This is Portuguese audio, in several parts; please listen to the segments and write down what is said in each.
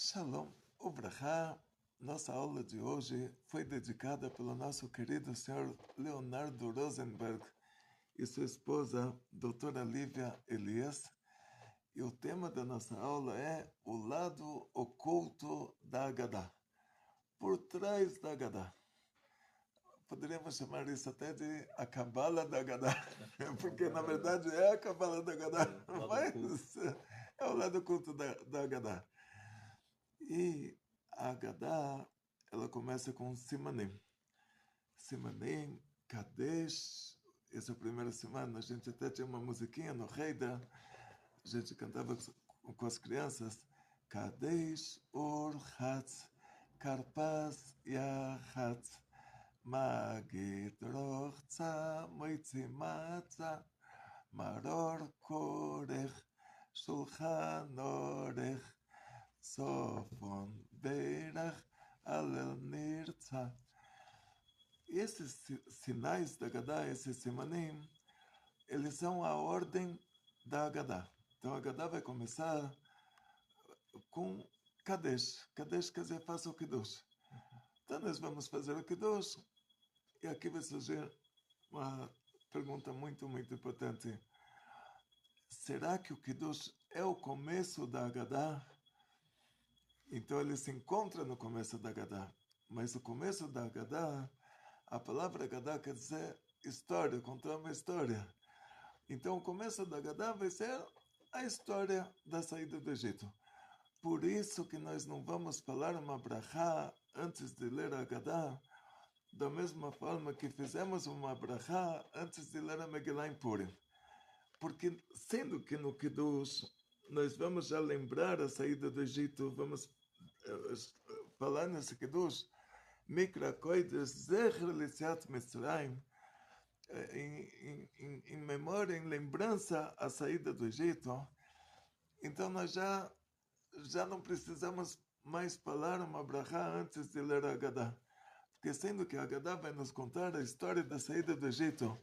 Shalom, Ubrahá. Nossa aula de hoje foi dedicada pelo nosso querido senhor Leonardo Rosenberg e sua esposa, doutora Lívia Elias. E o tema da nossa aula é o lado oculto da Agadá, por trás da Agadá. Poderíamos chamar isso até de a Cabala da Agadá, porque na verdade é a Cabala da Agadá, mas é o lado oculto da Agadá. E a Agadá, ela começa com Simanim. Simanim, Kadesh, essa é a primeira semana. A gente até tinha uma musiquinha no Reida, a gente cantava com as crianças. Kadesh, Or, Hatz, Karpas, Yahatz, Magid, Rochza, Moitzimatza, Maror, Korech, Shulchan, Orech, Sofon, Beirach, Alel Nirtza. Esses sinais da Agadá, esses simanim, eles são a ordem da Agadá. Então a Agadá vai começar com Kadesh. Kadesh quer dizer faça o Kiddush. Então nós vamos fazer o Kiddush. E aqui vai surgir uma pergunta muito, muito importante. Será que o Kiddush é o começo da Agadá? Então ele se encontra no começo da Agadá. Mas o começo da Agadá, a palavra Agadá quer dizer história, contar uma história. Então o começo da Agadá vai ser a história da saída do Egito. Por isso que nós não vamos falar uma brachá antes de ler a Agadá, da mesma forma que fizemos uma brachá antes de ler a Megillah em Purim. Porque sendo que no Kiddush nós vamos já lembrar a saída do Egito, vamos falar nesse Kiddush, Mikra Kodesh Zecher Litziat Mitzrayim, em memória, em lembrança a saída do Egito. Então nós já não precisamos mais falar uma brachá antes de ler a Agadá. Porque sendo que a Agadá vai nos contar a história da saída do Egito,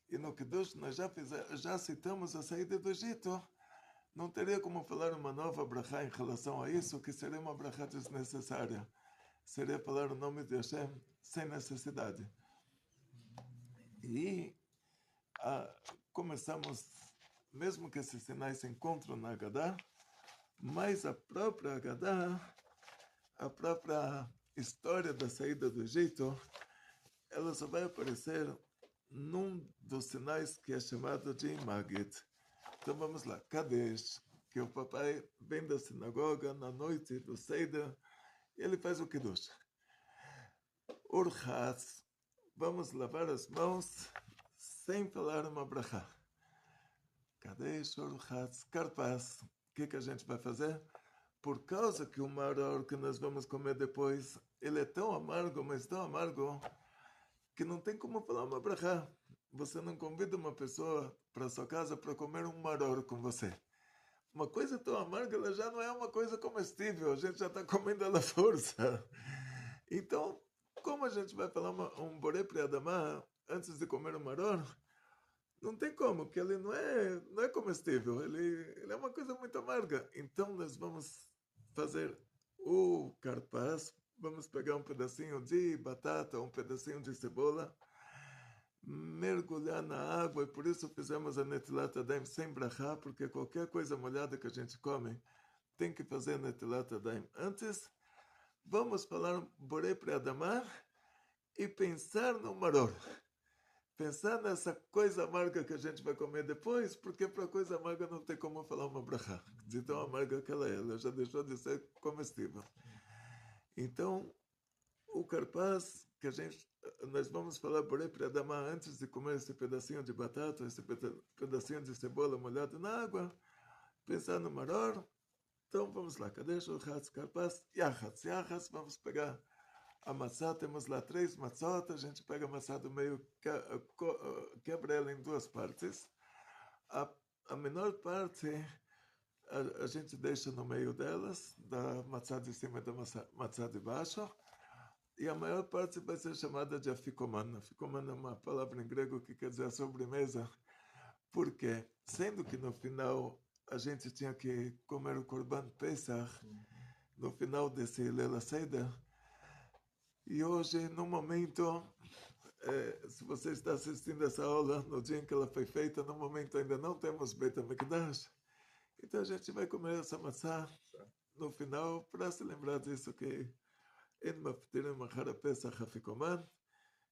e no Kiddush nós já citamos a saída do Egito, não teria como falar uma nova brachá em relação a isso, que seria uma brachá desnecessária. Seria falar o nome de Hashem sem necessidade. E começamos, mesmo que esses sinais se encontram na Agadá, mas a própria Agadá, a própria história da saída do Egito, ela só vai aparecer num dos sinais que é chamado de Magid. Então vamos lá, Kadesh, que o papai vem da sinagoga na noite do Seder, e ele faz o Kiddush. Urchatz, vamos lavar as mãos sem falar uma brachá. Kadesh, Urchatz, Karpas, o que a gente vai fazer? Por causa que o maror que nós vamos comer depois, ele é tão amargo, mas tão amargo, que não tem como falar uma brachá. Você não convida uma pessoa para sua casa para comer um maror com você. Uma coisa tão amarga, ela já não é uma coisa comestível, a gente já está comendo ela à força. Então, como a gente vai falar um boré priadamá antes de comer um maror? Não tem como, porque ele não é comestível, ele é uma coisa muito amarga. Então nós vamos fazer o carpaz, vamos pegar um pedacinho de batata, um pedacinho de cebola, mergulhar na água, e por isso fizemos a netilat adaim sem brachá, porque qualquer coisa molhada que a gente come, tem que fazer netilat adaim antes. Vamos falar borei priadamá e pensar no maror. Pensar nessa coisa amarga que a gente vai comer depois, porque para coisa amarga não tem como falar uma brachá. De tão amarga que ela já deixou de ser comestível. Então, o carpaz que nós vamos falar por aí para Adamá antes de comer esse pedacinho de batata, esse pedacinho de cebola molhado na água, pensar no maror. Então vamos lá, Kadesh, Urchatz, Karpas, Yachatz, vamos pegar a maçã, temos lá 3 maçotas, a gente pega a maçã do meio, quebra ela em 2 partes. A menor parte a gente deixa no meio delas, da maçã de cima e da maçã de baixo, e a maior parte vai ser chamada de afikoman. Afikoman é uma palavra em grego que quer dizer a sobremesa. Por quê? Sendo que no final a gente tinha que comer o Korban Pesach, no final desse Leila Seder. E hoje, no momento, se você está assistindo essa aula, no dia em que ela foi feita, no momento ainda não temos Beit HaMikdash. Então a gente vai comer essa maçã no final para se lembrar disso que En Maftirim Machar Pesach Hafikoman.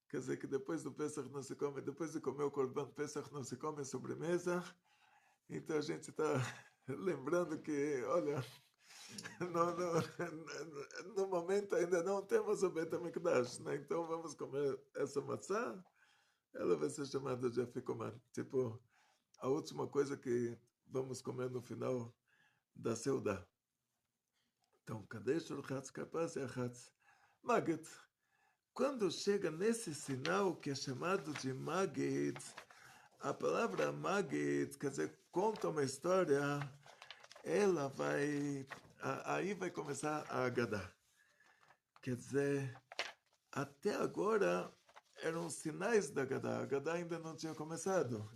Quer dizer que depois do Pesach não se come, depois de comer o Korban Pesach não se come sobremesa. Então a gente está lembrando que, olha, no momento ainda não temos o Beit HaMikdash, né? Então vamos comer essa maçã, ela vai ser chamada de Afikoman. Tipo, a última coisa que vamos comer no final da Seudá. Então, Kadesh Urchatz Kapaz e Achatz Magid. Quando chega nesse sinal que é chamado de Magid, a palavra Magid, quer dizer, conta uma história, ela vai... Aí vai começar a Agadá. Quer dizer, até agora eram sinais da Agadá. A Agadá ainda não tinha começado.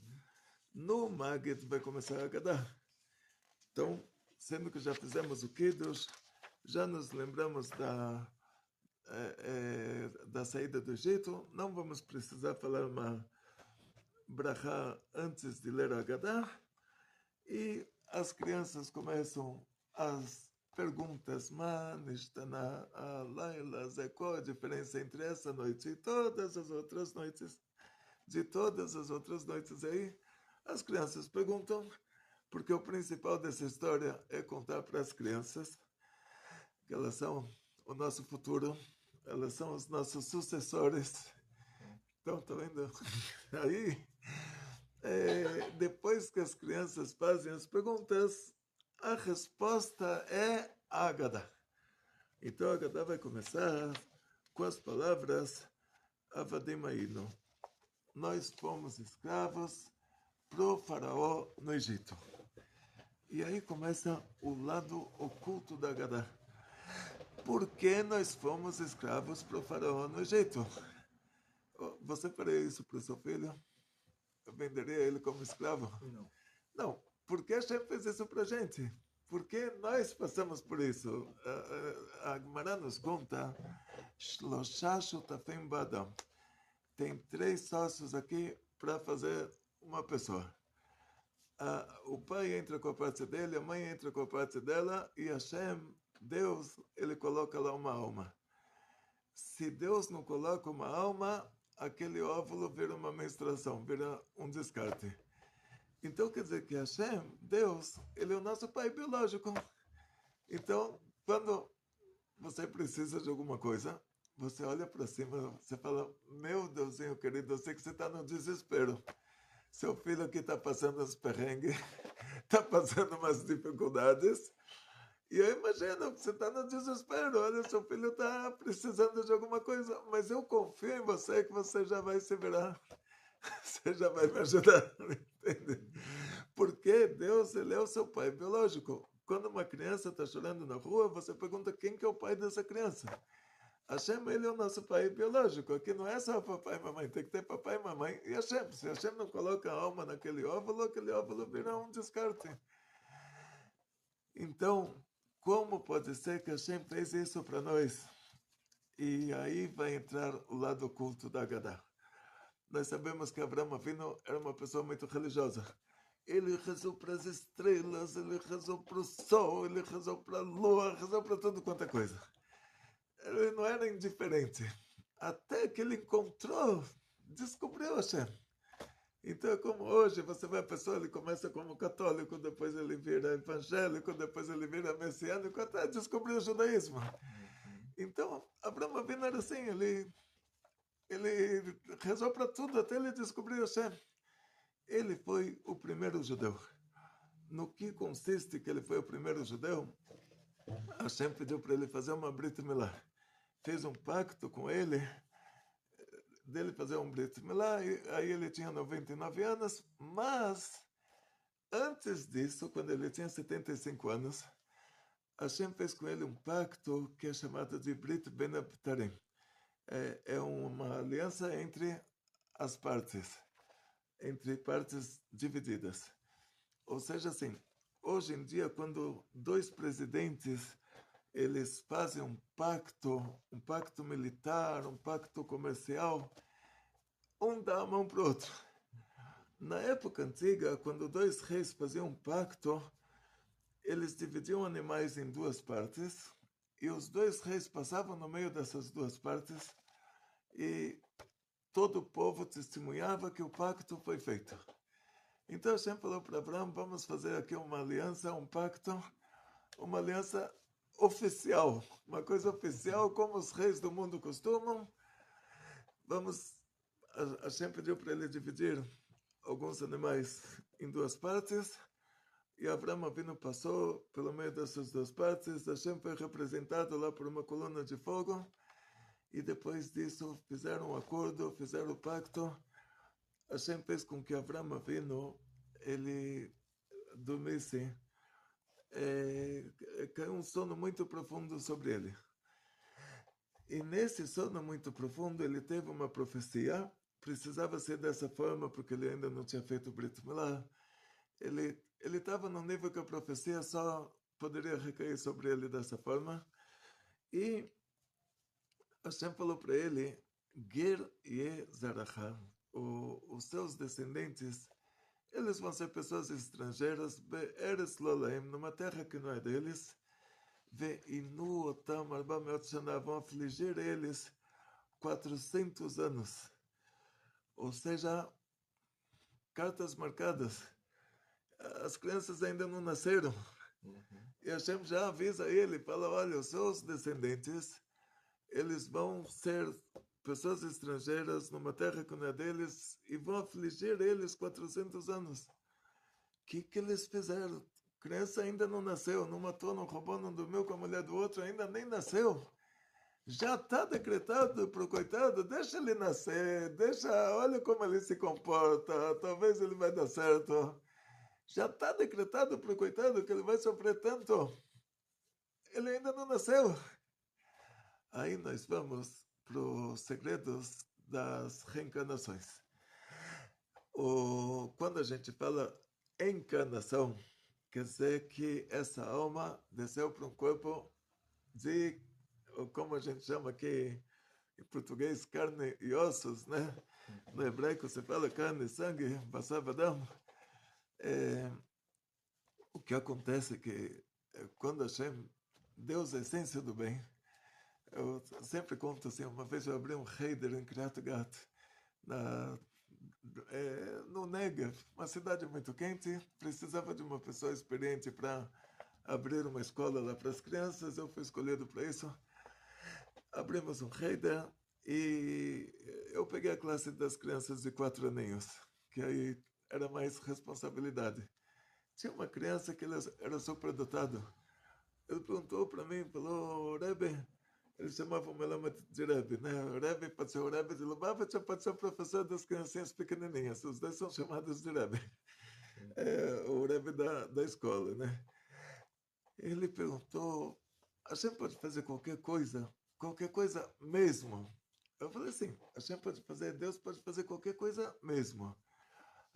No Magid vai começar a Agadá. Então, sendo que já fizemos o Kiddush, já nos lembramos da saída do Egito, não vamos precisar falar uma brachá antes de ler a Haggadah, e as crianças começam as perguntas, Nishtana, Laila, qual a diferença entre essa noite e todas as outras noites? De todas as outras noites aí, as crianças perguntam, porque o principal dessa história é contar para as crianças que elas são o nosso futuro, elas são os nossos sucessores. Então, tá vendo? Aí, depois que as crianças fazem as perguntas, a resposta é Ágada. Então, a Ágada vai começar com as palavras Avadim Ainu. Nós fomos escravos pro faraó no Egito. E aí começa o lado oculto da Ágada. Por que nós fomos escravos para o faraó no Egito? Você faria isso para o seu filho? Eu venderia ele como escravo? Não. Não. Por que Hashem fez isso para a gente? Por que nós passamos por isso? A Gemara nos conta Shloshá shutafim ba'adam. Tem 3 sócios aqui para fazer uma pessoa. O pai entra com a parte dele, a mãe entra com a parte dela, e Hashem, Deus, ele coloca lá uma alma. Se Deus não coloca uma alma, aquele óvulo vira uma menstruação, vira um descarte. Então quer dizer que Hashem, Deus, ele é o nosso pai biológico. Então, quando você precisa de alguma coisa, você olha para cima, você fala, meu Deusinho querido, eu sei que você está no desespero. Seu filho aqui está passando uns perrengues, está passando umas dificuldades. E eu imagino que você está no desespero. Olha, seu filho está precisando de alguma coisa, mas eu confio em você que você já vai se virar. Você já vai me ajudar, entende? Porque Deus, ele é o seu pai biológico. Quando uma criança está chorando na rua, você pergunta quem que é o pai dessa criança. Hashem, ele é o nosso pai biológico. Aqui não é só papai e mamãe, tem que ter papai e mamãe e Hashem. Se Hashem não coloca a alma naquele óvulo, aquele óvulo vira um descarte. Então, como pode ser que Hashem fez isso para nós? E aí vai entrar o lado oculto da Haggadah. Nós sabemos que Abraão Avinu era uma pessoa muito religiosa. Ele rezou para as estrelas, ele rezou para o sol, ele rezou para a lua, rezou para tudo quanto é coisa. Ele não era indiferente. Até que ele descobriu Hashem. Então, como hoje, você vê a pessoa, ele começa como católico, depois ele vira evangélico, depois ele vira messiânico, até descobrir o judaísmo. Então, Abraão Avinu era assim, ele rezou para tudo, até ele descobrir Hashem. Ele foi o primeiro judeu. No que consiste que ele foi o primeiro judeu? Hashem pediu para ele fazer uma Brit Milá. Fez um pacto com ele, dele fazer um Brit Milá, e aí ele tinha 99 anos, mas antes disso, quando ele tinha 75 anos, Hashem fez com ele um pacto que é chamado de Brit Ben Abtarim. É uma aliança entre as partes, entre partes divididas. Ou seja, assim, hoje em dia, quando 2 presidentes eles fazem um pacto militar, um pacto comercial, um dá a mão para o outro. Na época antiga, quando dois reis faziam um pacto, eles dividiam animais em duas partes, e os dois reis passavam no meio dessas duas partes, e todo o povo testemunhava que o pacto foi feito. Então Hashem falou para Abraão, vamos fazer aqui uma aliança, um pacto, uma aliança oficial, uma coisa oficial, como os reis do mundo costumam. Hashem pediu para ele dividir alguns animais em duas partes, e Abraão Avinu passou pelo meio dessas duas partes. Hashem foi representado lá por uma coluna de fogo, e depois disso fizeram um acordo, fizeram o pacto. Hashem fez com que Abraão Avinu ele dormisse. Caiu um sono muito profundo sobre ele. E nesse sono muito profundo ele teve uma profecia. Precisava ser dessa forma porque ele ainda não tinha feito o Brit Milá. Ele estava num nível que a profecia só poderia recair sobre ele dessa forma. E Hashem falou para ele, Ger Ye Zaracha, os seus descendentes, eles vão ser pessoas estrangeiras, Be'eretz Lolaim, numa terra que não é deles, Ve'inu Otam Arba Meot Shana, vão afligir eles 400 anos. Ou seja, cartas marcadas. As crianças ainda não nasceram. E Hashem já avisa ele, fala, olha, os seus descendentes, eles vão ser pessoas estrangeiras numa terra que não é deles e vão afligir eles 400 anos. O que eles fizeram? A criança ainda não nasceu, não matou, não roubou, não dormiu com a mulher do outro, ainda nem nasceu. Já está decretado para o coitado, deixa ele nascer, olha como ele se comporta, talvez ele vai dar certo. Já está decretado para o coitado que ele vai sofrer tanto. Ele ainda não nasceu. Aí nós vamos para os segredos das reencarnações. Quando a gente fala encarnação, quer dizer que essa alma desceu para um corpo de, como a gente chama aqui em português, carne e ossos, né? No hebraico se fala carne e sangue, basar vadam. O que acontece é que quando Hashem, Deus é a essência do bem. Eu sempre conto assim, uma vez eu abri um Heider em Kiryat Gat, no Negev, uma cidade muito quente, precisava de uma pessoa experiente para abrir uma escola lá para as crianças, eu fui escolhido para isso. Abrimos um Heider e eu peguei a classe das crianças de 4 aninhos, que aí era mais responsabilidade. Tinha uma criança que era superdotado. Ele perguntou para mim, falou, Rebbe, ele chamava o Melamed de Rebbe, né? O Rebbe pode ser o Rebbe de Lubavitch, pode ser o professor das criancinhas pequenininhas. Os dois são chamados de Rebbe. O Rebbe da escola, né? Ele perguntou, a gente pode fazer qualquer coisa mesmo? Eu falei assim, a gente pode fazer, Deus pode fazer qualquer coisa mesmo.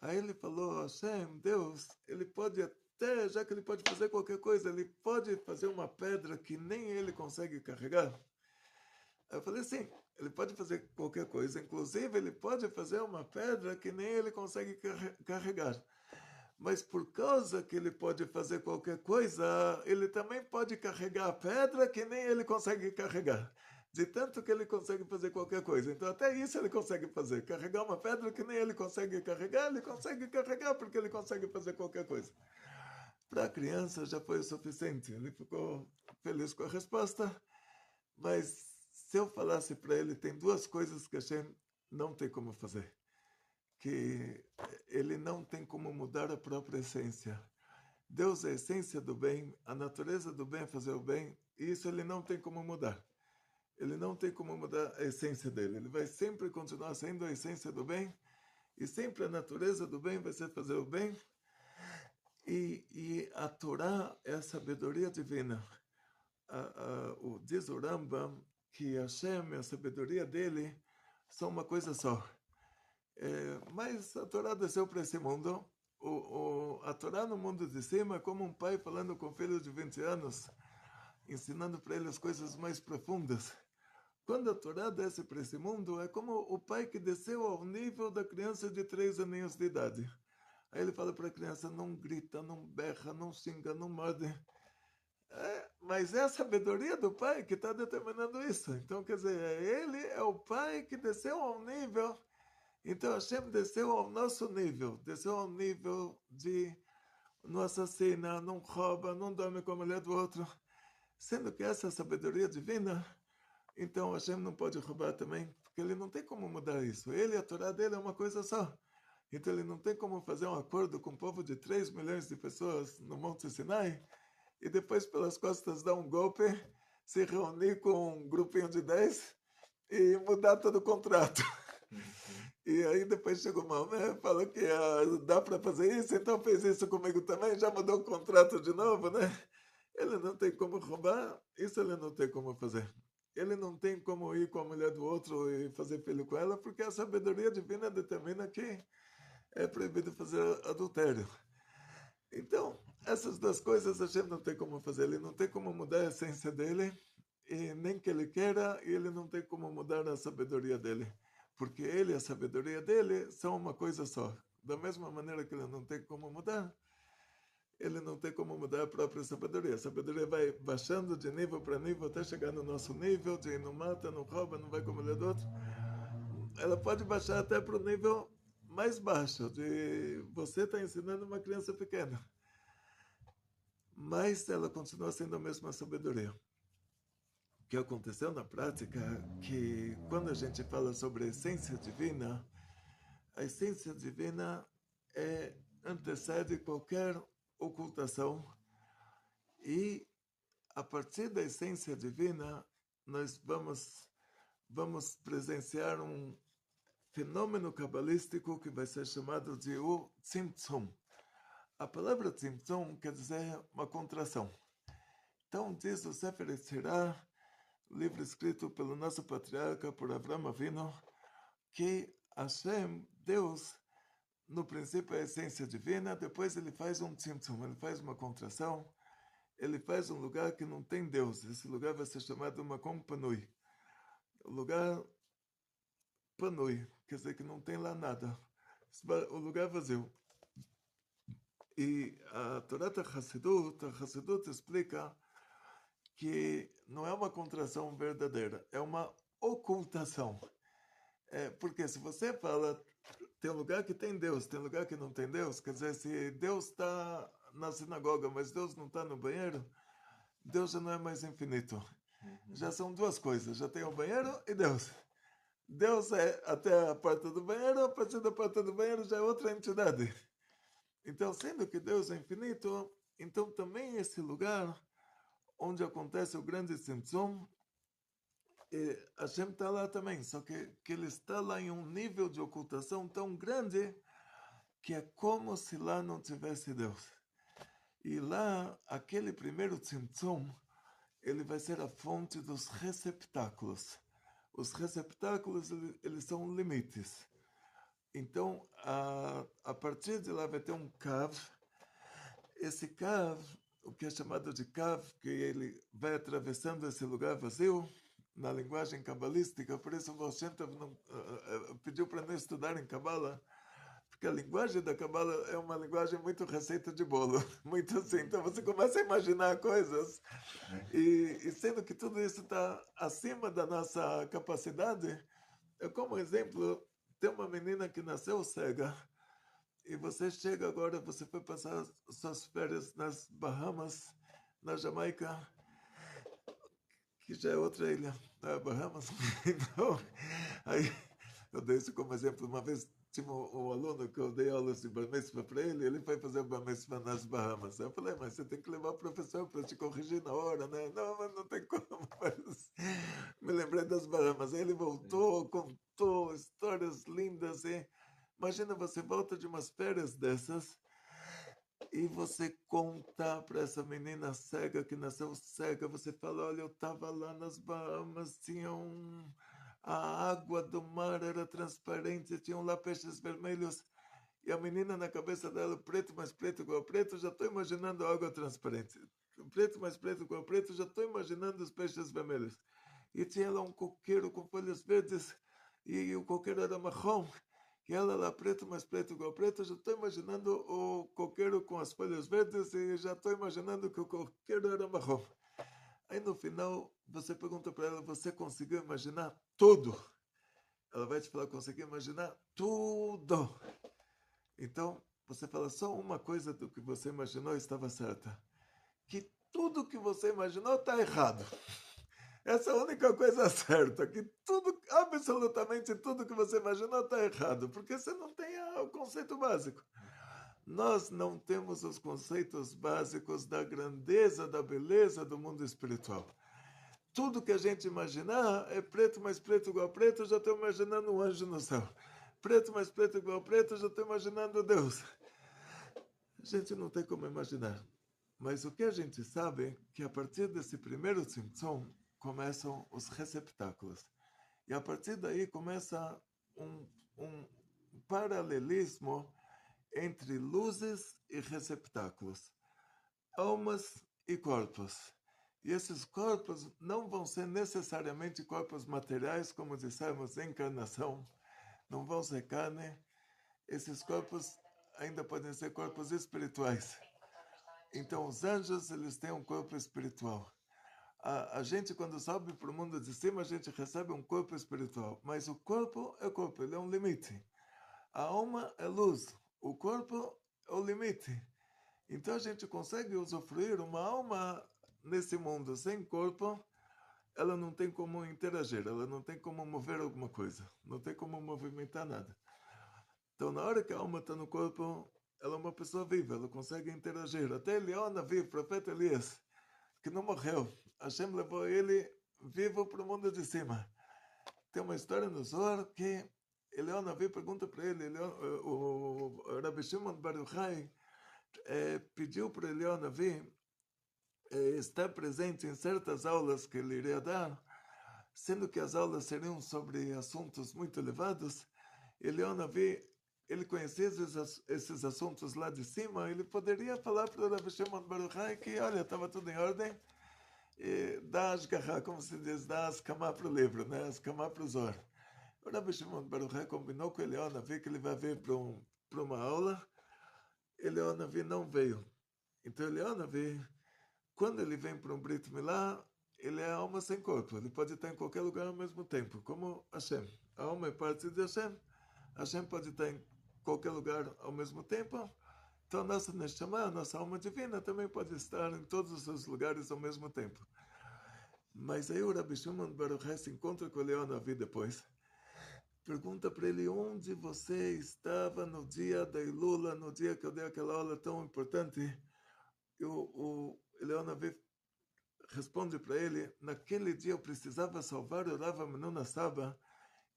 Aí ele falou, Hashem, Deus, ele pode até, já que ele pode fazer qualquer coisa, ele pode fazer uma pedra que nem ele consegue carregar. Aí eu falei assim, ele pode fazer qualquer coisa, inclusive ele pode fazer uma pedra que nem ele consegue carregar. Mas por causa que ele pode fazer qualquer coisa, ele também pode carregar a pedra que nem ele consegue carregar. De tanto que ele consegue fazer qualquer coisa. Então até isso ele consegue fazer. Carregar uma pedra que nem ele consegue carregar porque ele consegue fazer qualquer coisa. Para a criança já foi o suficiente. Ele ficou feliz com a resposta. Mas se eu falasse para ele, tem 2 coisas que Hashem não tem como fazer. Que ele não tem como mudar a própria essência. Deus é a essência do bem, a natureza do bem é fazer o bem, e isso ele não tem como mudar. Ele não tem como mudar a essência dele. Ele vai sempre continuar sendo a essência do bem, e sempre a natureza do bem vai ser fazer o bem. E a Torá é a sabedoria divina. Diz o Rambam que Hashem e a sabedoria dele são uma coisa só. Mas a Torá desceu para esse mundo. A Torá no mundo de cima é como um pai falando com um filho de 20 anos. ensinando para ele as coisas mais profundas. Quando a Torá desce para esse mundo, é como o pai que desceu ao nível da criança de 3 aninhos de idade. Aí ele fala para a criança, não grita, não berra, não xinga, não morde. Mas é a sabedoria do pai que está determinando isso. Então, quer dizer, ele é o pai que desceu ao nível. Então, Hashem desceu ao nosso nível. Desceu ao nível de não assassina, não rouba, não dorme com a mulher do outro. Sendo que essa é a sabedoria divina, então Hashem não pode roubar também, porque ele não tem como mudar isso. Ele, a Torá dele é uma coisa só. Então ele não tem como fazer um acordo com um povo de 3 milhões de pessoas no Monte Sinai e depois pelas costas dar um golpe, se reunir com um grupinho de 10 e mudar todo o contrato. E aí depois chegou o Maomé, falou que dá para fazer isso, então fez isso comigo também, já mudou o contrato de novo, né? Ele não tem como roubar, isso ele não tem como fazer. Ele não tem como ir com a mulher do outro e fazer filho com ela, porque a sabedoria divina determina que é proibido fazer adultério. Então, essas duas coisas a gente não tem como fazer. Ele não tem como mudar a essência dele, e nem que ele queira, e ele não tem como mudar a sabedoria dele. Porque ele e a sabedoria dele são uma coisa só. Da mesma maneira que ele não tem como mudar, ele não tem como mudar a própria sabedoria. A sabedoria vai baixando de nível para nível até chegar no nosso nível de não mata, não rouba, não vai com a mulher do outro. Ela pode baixar até para o nível mais baixo, de você está ensinando uma criança pequena. Mas ela continua sendo a mesma sabedoria. O que aconteceu na prática é que quando a gente fala sobre a essência divina antecede qualquer ocultação, e a partir da essência divina nós vamos presenciar um fenômeno cabalístico que vai ser chamado de o Tzimtzum. A palavra Tzimtzum quer dizer uma contração. Então diz o Sefer Yetzirah, livro escrito pelo nosso patriarca, por Avraham Avinu, que Hashem, Deus, no princípio é a essência divina, depois ele faz um Tzimtzum, ele faz uma contração, ele faz um lugar que não tem Deus. Esse lugar vai ser chamado Makom Panui. O lugar Panui, quer dizer que não tem lá nada. O lugar vazio. E a Torá Hassidut explica que não é uma contração verdadeira, é uma ocultação. Porque se você fala, tem um lugar que tem Deus, tem um lugar que não tem Deus, quer dizer, se Deus está na sinagoga, mas Deus não está no banheiro, Deus já não é mais infinito. Já são duas coisas, já tem o banheiro e Deus. Deus é até a porta do banheiro, a partir da porta do banheiro já é outra entidade. Então, sendo que Deus é infinito, então também esse lugar onde acontece o grande Tzimtzum, Hashem está lá também, só que ele está lá em um nível de ocultação tão grande que é como se lá não tivesse Deus. E lá, aquele primeiro Tzimtzum, ele vai ser a fonte dos receptáculos. Os receptáculos, eles são limites. Então, a partir de lá vai ter um Kav. Esse Kav, o que é chamado de Kav, que ele vai atravessando esse lugar vazio, na linguagem cabalística, por isso o Baal Shem Tov pediu para não estudar em Cabala, porque a linguagem da Cabala é uma linguagem muito receita de bolo, muito assim. Então você começa a imaginar coisas, e sendo que tudo isso está acima da nossa capacidade, como exemplo, tem uma menina que nasceu cega, e você chega agora, você foi passar suas férias nas Bahamas, na Jamaica, que já é outra ilha, né? Bahamas. Então, aí eu dei isso como exemplo. Uma vez tinha um aluno que eu dei aulas de Bar Mitzvah para ele, ele foi fazer o Bar Mitzvah nas Bahamas. Eu falei, mas você tem que levar o professor para te corrigir na hora, né? Não, mas não tem como. Mas me lembrei das Bahamas. Aí ele voltou, contou histórias lindas. E imagina, você volta de umas férias dessas, e você conta para essa menina cega, que nasceu cega, você fala, olha, eu estava lá nas Bahamas, a água do mar era transparente, tinham lá peixes vermelhos, e a menina na cabeça dela, preto, mas preto igual preto, já estou imaginando a água transparente. preto mais preto igual preto, já estou imaginando os peixes vermelhos. E tinha lá um coqueiro com folhas verdes, e o coqueiro era marrom, e ela lá preto mais preto igual preto, já estou imaginando o coqueiro com as folhas verdes, e já estou imaginando que o coqueiro era marrom. Aí no final, você pergunta para ela, você conseguiu imaginar tudo? Ela vai te falar, conseguiu imaginar tudo. Então, você fala, só uma coisa do que você imaginou estava certa. Que tudo que você imaginou está errado. Essa é a única coisa certa, que tudo, absolutamente tudo que você imaginou está errado, porque você não tem o conceito básico. Nós não temos os conceitos básicos da grandeza, da beleza do mundo espiritual. Tudo que a gente imaginar é preto mais preto igual preto, eu já estou imaginando um anjo no céu. Preto mais preto igual preto, eu já estou imaginando Deus. A gente não tem como imaginar. Mas o que a gente sabe é que a partir desse primeiro tzimtzum começam os receptáculos. E a partir daí começa um paralelismo entre luzes e receptáculos, almas e corpos. E esses corpos não vão ser necessariamente corpos materiais, como dissemos, encarnação, não vão ser carne. Esses corpos ainda podem ser corpos espirituais. Então, os anjos, eles têm um corpo espiritual. A gente, quando sobe para o mundo de cima, a gente recebe um corpo espiritual. Mas o corpo é corpo, ele é um limite. A alma é luz, o corpo é o limite. Então, a gente consegue usufruir uma alma nesse mundo sem corpo. Ela não tem como interagir, ela não tem como mover alguma coisa, não tem como movimentar nada. Então, na hora que a alma está no corpo, ela é uma pessoa viva, ela consegue interagir. Até Eliona vive, o profeta Elias, que não morreu. Hashem levou ele vivo para o mundo de cima. Tem uma história no Zohar que Eliona vive, pergunta para ele, o Rabbi Shimon Bar Yochai pediu para Eliona vir estar presente em certas aulas que ele iria dar, sendo que as aulas seriam sobre assuntos muito elevados. Eliona vive, ele conhecia esses assuntos lá de cima, ele poderia falar para o Rabbi Shimon Bar Yochai que, olha, estava tudo em ordem, e dá as garras, como se diz, dá as camas para o livro, né? As camas para o Zohar. O Rabbi Shimon Bar Yochai combinou com Eliona Navi que ele vai vir para uma aula. Eliona Navi não veio. Então Eliona Navi, quando ele vem para um Brit Milá, ele é alma sem corpo. Ele pode estar em qualquer lugar ao mesmo tempo, como Hashem. A alma é parte de Hashem. Hashem pode estar em qualquer lugar ao mesmo tempo. Então, a nossa Neshama, a nossa alma divina, também pode estar em todos os lugares ao mesmo tempo. Mas aí o Rabbi Shimon Bar Yochai se encontra com o Eliona Navi depois. Pergunta para ele onde você estava no dia da Ilula, no dia que eu dei aquela aula tão importante. E o Eliona Navi responde para ele, naquele dia eu precisava salvar o Rav Menuna Saba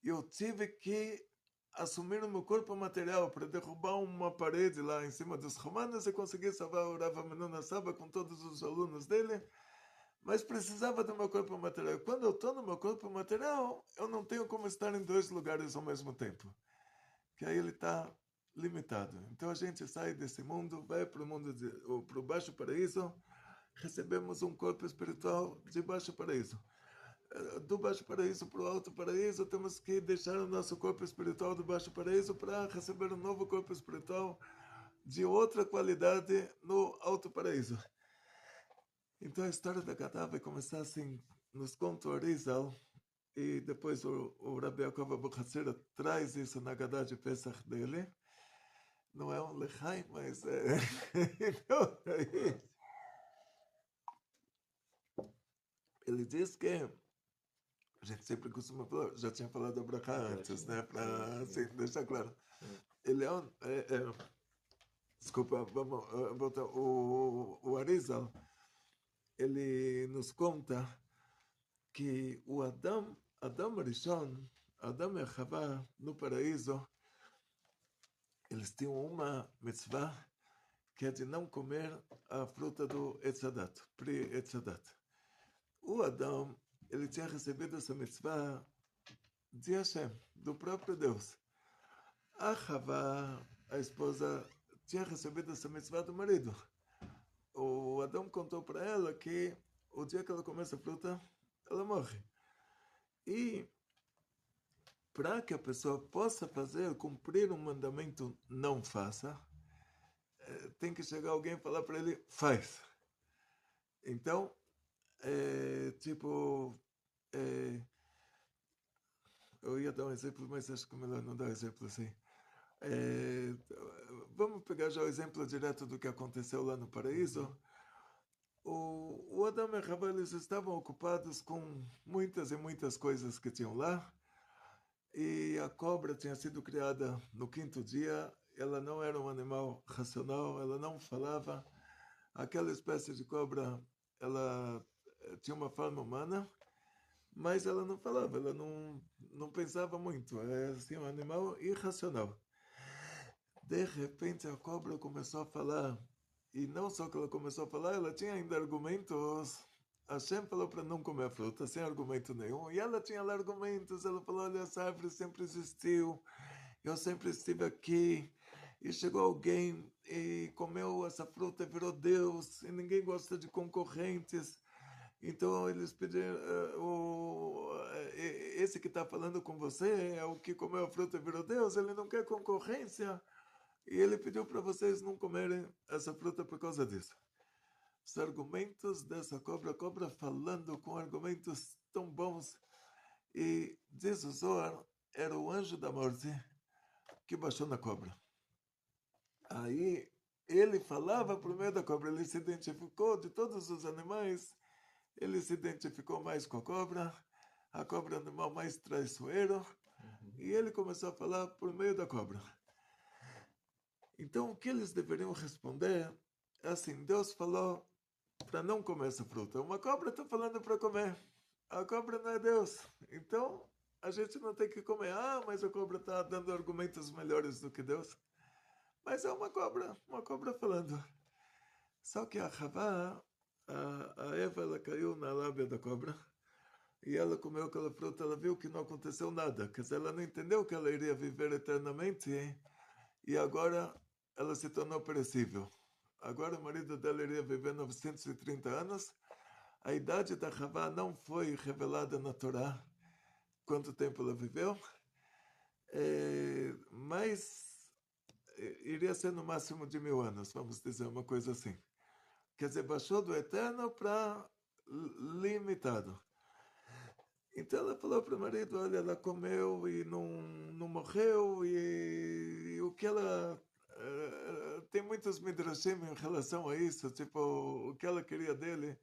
e eu tive que assumir o meu corpo material para derrubar uma parede lá em cima dos romanos e conseguir salvar o Rav Menuna Saba com todos os alunos dele, mas precisava do meu corpo material. Quando eu estou no meu corpo material, eu não tenho como estar em dois lugares ao mesmo tempo, que aí ele está limitado. Então a gente sai desse mundo, vai para o mundo, para o baixo paraíso, recebemos um corpo espiritual de baixo paraíso. Do baixo paraíso para o alto paraíso, temos que deixar o nosso corpo espiritual do baixo paraíso para receber um novo corpo espiritual de outra qualidade no alto paraíso. Então a história da Gadá vai começar assim, nos conta o Arizal, e depois o Rabbi Yaakov Abuchatzira traz isso na Gadá de Pesach dele. Não é um lechaim, mas é... então, aí, ele diz que a gente sempre costuma falar, já tinha falado da Brachá antes, né? Para assim, deixar claro. Ele é um... desculpa, vamos voltar. O Arizal, ele nos conta que o Adam Arishon, Adam e Havá, no paraíso, eles tinham uma mitzvah que é de não comer a fruta do Etzadat, Pri Etzadat. O Adão, ele tinha recebido essa mitzvah de Hashem, do próprio Deus. A Havá, a esposa, tinha recebido essa mitzvah do marido. o Adão contou para ela que o dia que ela come essa fruta, ela morre. E para que a pessoa possa fazer, cumprir um mandamento, não faça, tem que chegar alguém e falar para ele, faz. Então, tipo, eu ia dar um exemplo, mas acho que é melhor não dar um exemplo assim. Vamos pegar já o exemplo direto do que aconteceu lá no paraíso. O Adão e a Rava, eles estavam ocupados com muitas e muitas coisas que tinham lá, e a cobra tinha sido criada no quinto dia. Ela não era um animal racional, ela não falava. Aquela espécie de cobra, ela tinha uma forma humana, mas ela não falava, ela não pensava muito. É assim, um animal irracional. De repente, a cobra começou a falar. E não só que ela começou a falar, ela tinha ainda argumentos. Hashem falou para não comer a fruta, sem argumento nenhum. E ela tinha lá argumentos. Ela falou, olha, essa árvore sempre existiu. Eu sempre estive aqui. E chegou alguém e comeu essa fruta e virou Deus. E ninguém gosta de concorrentes. Então eles pediram, esse que está falando com você é o que comeu a fruta e virou Deus. Ele não quer concorrência. E ele pediu para vocês não comerem essa fruta por causa disso. Os argumentos dessa cobra, a cobra falando com argumentos tão bons. E diz o Zohar, era o anjo da morte que baixou na cobra. Aí ele falava por meio da cobra, ele se identificou de todos os animais, ele se identificou mais com a cobra é o animal mais traiçoeiro, e ele começou a falar por meio da cobra. Então, o que eles deveriam responder é assim, Deus falou para não comer essa fruta. Uma cobra está falando para comer. A cobra não é Deus. Então, a gente não tem que comer. Ah, mas a cobra está dando argumentos melhores do que Deus. Mas é uma cobra falando. Só que a Havá, a Eva, ela caiu na lábia da cobra. E ela comeu aquela fruta, ela viu que não aconteceu nada. Quer dizer, ela não entendeu que ela iria viver eternamente. E agora ela se tornou perecível. Agora o marido dela iria viver 930 anos. A idade da Havá não foi revelada na Torá, quanto tempo ela viveu, mas iria ser no máximo de 1000 anos, vamos dizer, uma coisa assim. Quer dizer, baixou do eterno para limitado. Então ela falou para o marido, olha, ela comeu e não morreu, e o que ela... tem muitos midrashim em relação a isso, tipo, o que ela queria dele,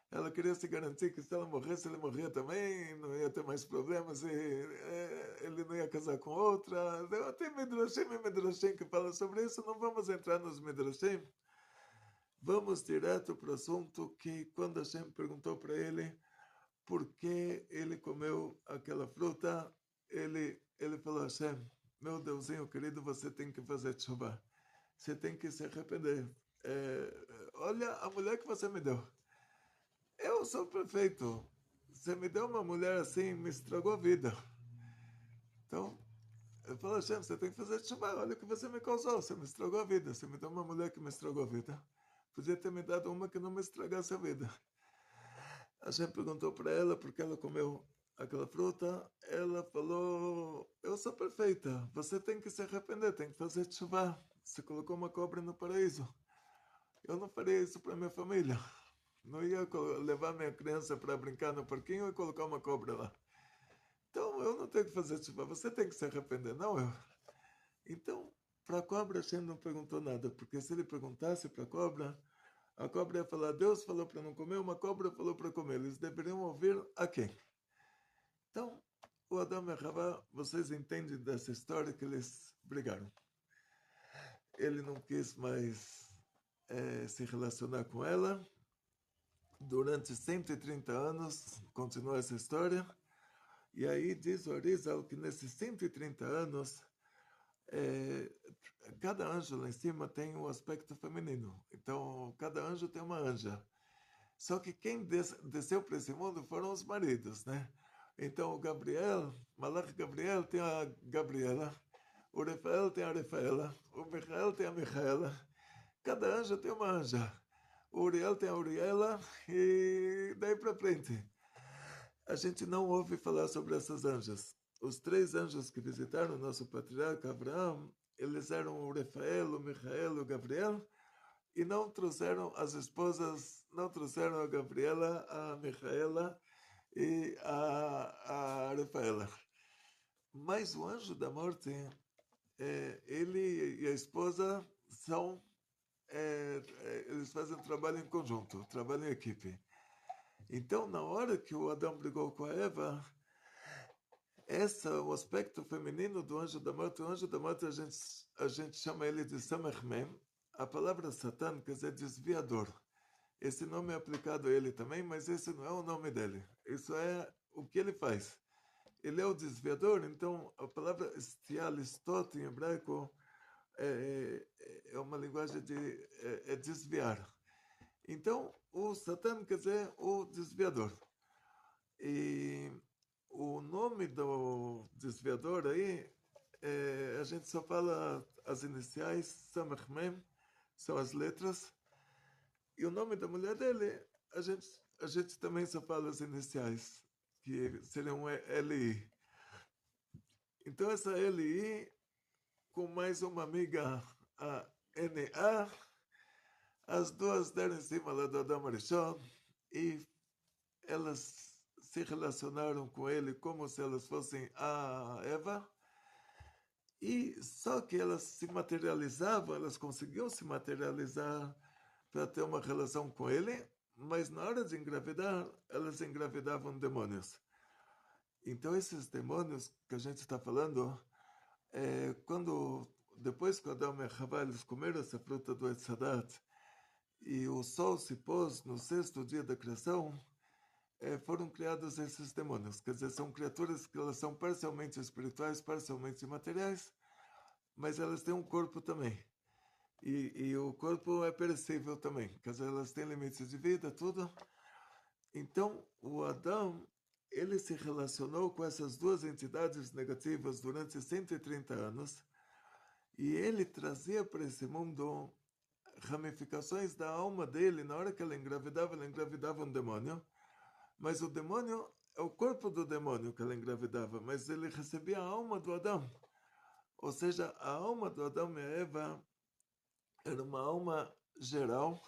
ela queria se garantir que se ela morresse, ele morria também, não ia ter mais problemas, e ele não ia casar com outra. Tem midrashim e midrashim que falam sobre isso, não vamos entrar nos midrashim. Vamos direto para o assunto que quando Hashem perguntou para ele por que ele comeu aquela fruta, ele falou, Hashem, meu Deusinho querido, você tem que fazer tshuva. Você tem que se arrepender. Olha a mulher que você me deu. Eu sou perfeito. Você me deu uma mulher assim, me estragou a vida. Então, eu falo, Hashem, você tem que fazer tshuva. Olha o que você me causou. Você me estragou a vida. Você me deu uma mulher que me estragou a vida. Podia ter me dado uma que não me estragasse a vida. Hashem perguntou para ela porque ela comeu aquela fruta. Ela falou, eu sou perfeita. Você tem que se arrepender, tem que fazer tshuva. Você colocou uma cobra no paraíso. Eu não faria isso para minha família. Não ia levar minha criança para brincar no parquinho e colocar uma cobra lá. Então, eu não tenho que fazer tshuva. Você tem que se arrepender, não eu. Então, para a cobra, Hashem não perguntou nada. Porque se ele perguntasse para a cobra ia falar, Deus falou para não comer, uma cobra falou para comer. Eles deveriam ouvir a quem? Então, o Adão e a Havá, vocês entendem dessa história que eles brigaram. Ele não quis mais se relacionar com ela. Durante 130 anos, continua essa história. E aí diz o Arizal que nesses 130 anos, cada anjo lá em cima tem um aspecto feminino. Então, cada anjo tem uma anja. Só que quem desceu para esse mundo foram os maridos, né? Então, o Gabriel, Malach Gabriel tem a Gabriela, o Rafael tem a Rafaela, o Michael tem a Michaela. Cada anjo tem uma anja. o Uriel tem a Uriela, e daí para frente. A gente não ouve falar sobre essas anjas. Os 3 anjos que visitaram o nosso patriarca Abraão, eles eram o Rafael, o Michael e o Gabriel, e não trouxeram as esposas, não trouxeram a Gabriela, a Michaela e a Rafaela. Mas o anjo da morte, ele e a esposa são, eles fazem trabalho em conjunto, trabalho em equipe. Então, na hora que o Adão brigou com a Eva, esse é o aspecto feminino do anjo da morte. O anjo da morte, a gente chama ele de Samechmen. A palavra Satan quer dizer desviador. Esse nome é aplicado a ele também, mas esse não é o nome dele. Isso é o que ele faz. Ele é o desviador, então a palavra stialistot em hebraico é uma linguagem de desviar. Então, o Satan quer dizer o desviador. E o nome do desviador aí, a gente só fala as iniciais, Samechmen, são as letras. E o nome da mulher dele, a gente também só fala as iniciais, que seriam LI. Então, essa LI, com mais uma amiga, a NA, as duas deram em cima lá do Adão Arishon e elas se relacionaram com ele como se elas fossem a Eva. E só que elas se materializavam, elas conseguiam se materializar para ter uma relação com ele, mas na hora de engravidar, elas engravidavam demônios. Então, esses demônios que a gente está falando, depois que Adão e Havá eles comeram essa fruta do Etz Hadat, e o sol se pôs no 6º dia da criação, foram criados esses demônios. Quer dizer, são criaturas que elas são parcialmente espirituais, parcialmente materiais, mas elas têm um corpo também. E o corpo é perecível também. Quer dizer, elas têm limites de vida, tudo. Então, o Adão, ele se relacionou com essas duas entidades negativas durante 130 anos, e ele trazia para esse mundo ramificações da alma dele. Na hora que ela engravidava um demônio, mas o demônio é o corpo do demônio que ela engravidava, mas ele recebia a alma do Adão. Ou seja, a alma do Adão e a Eva era uma alma geral,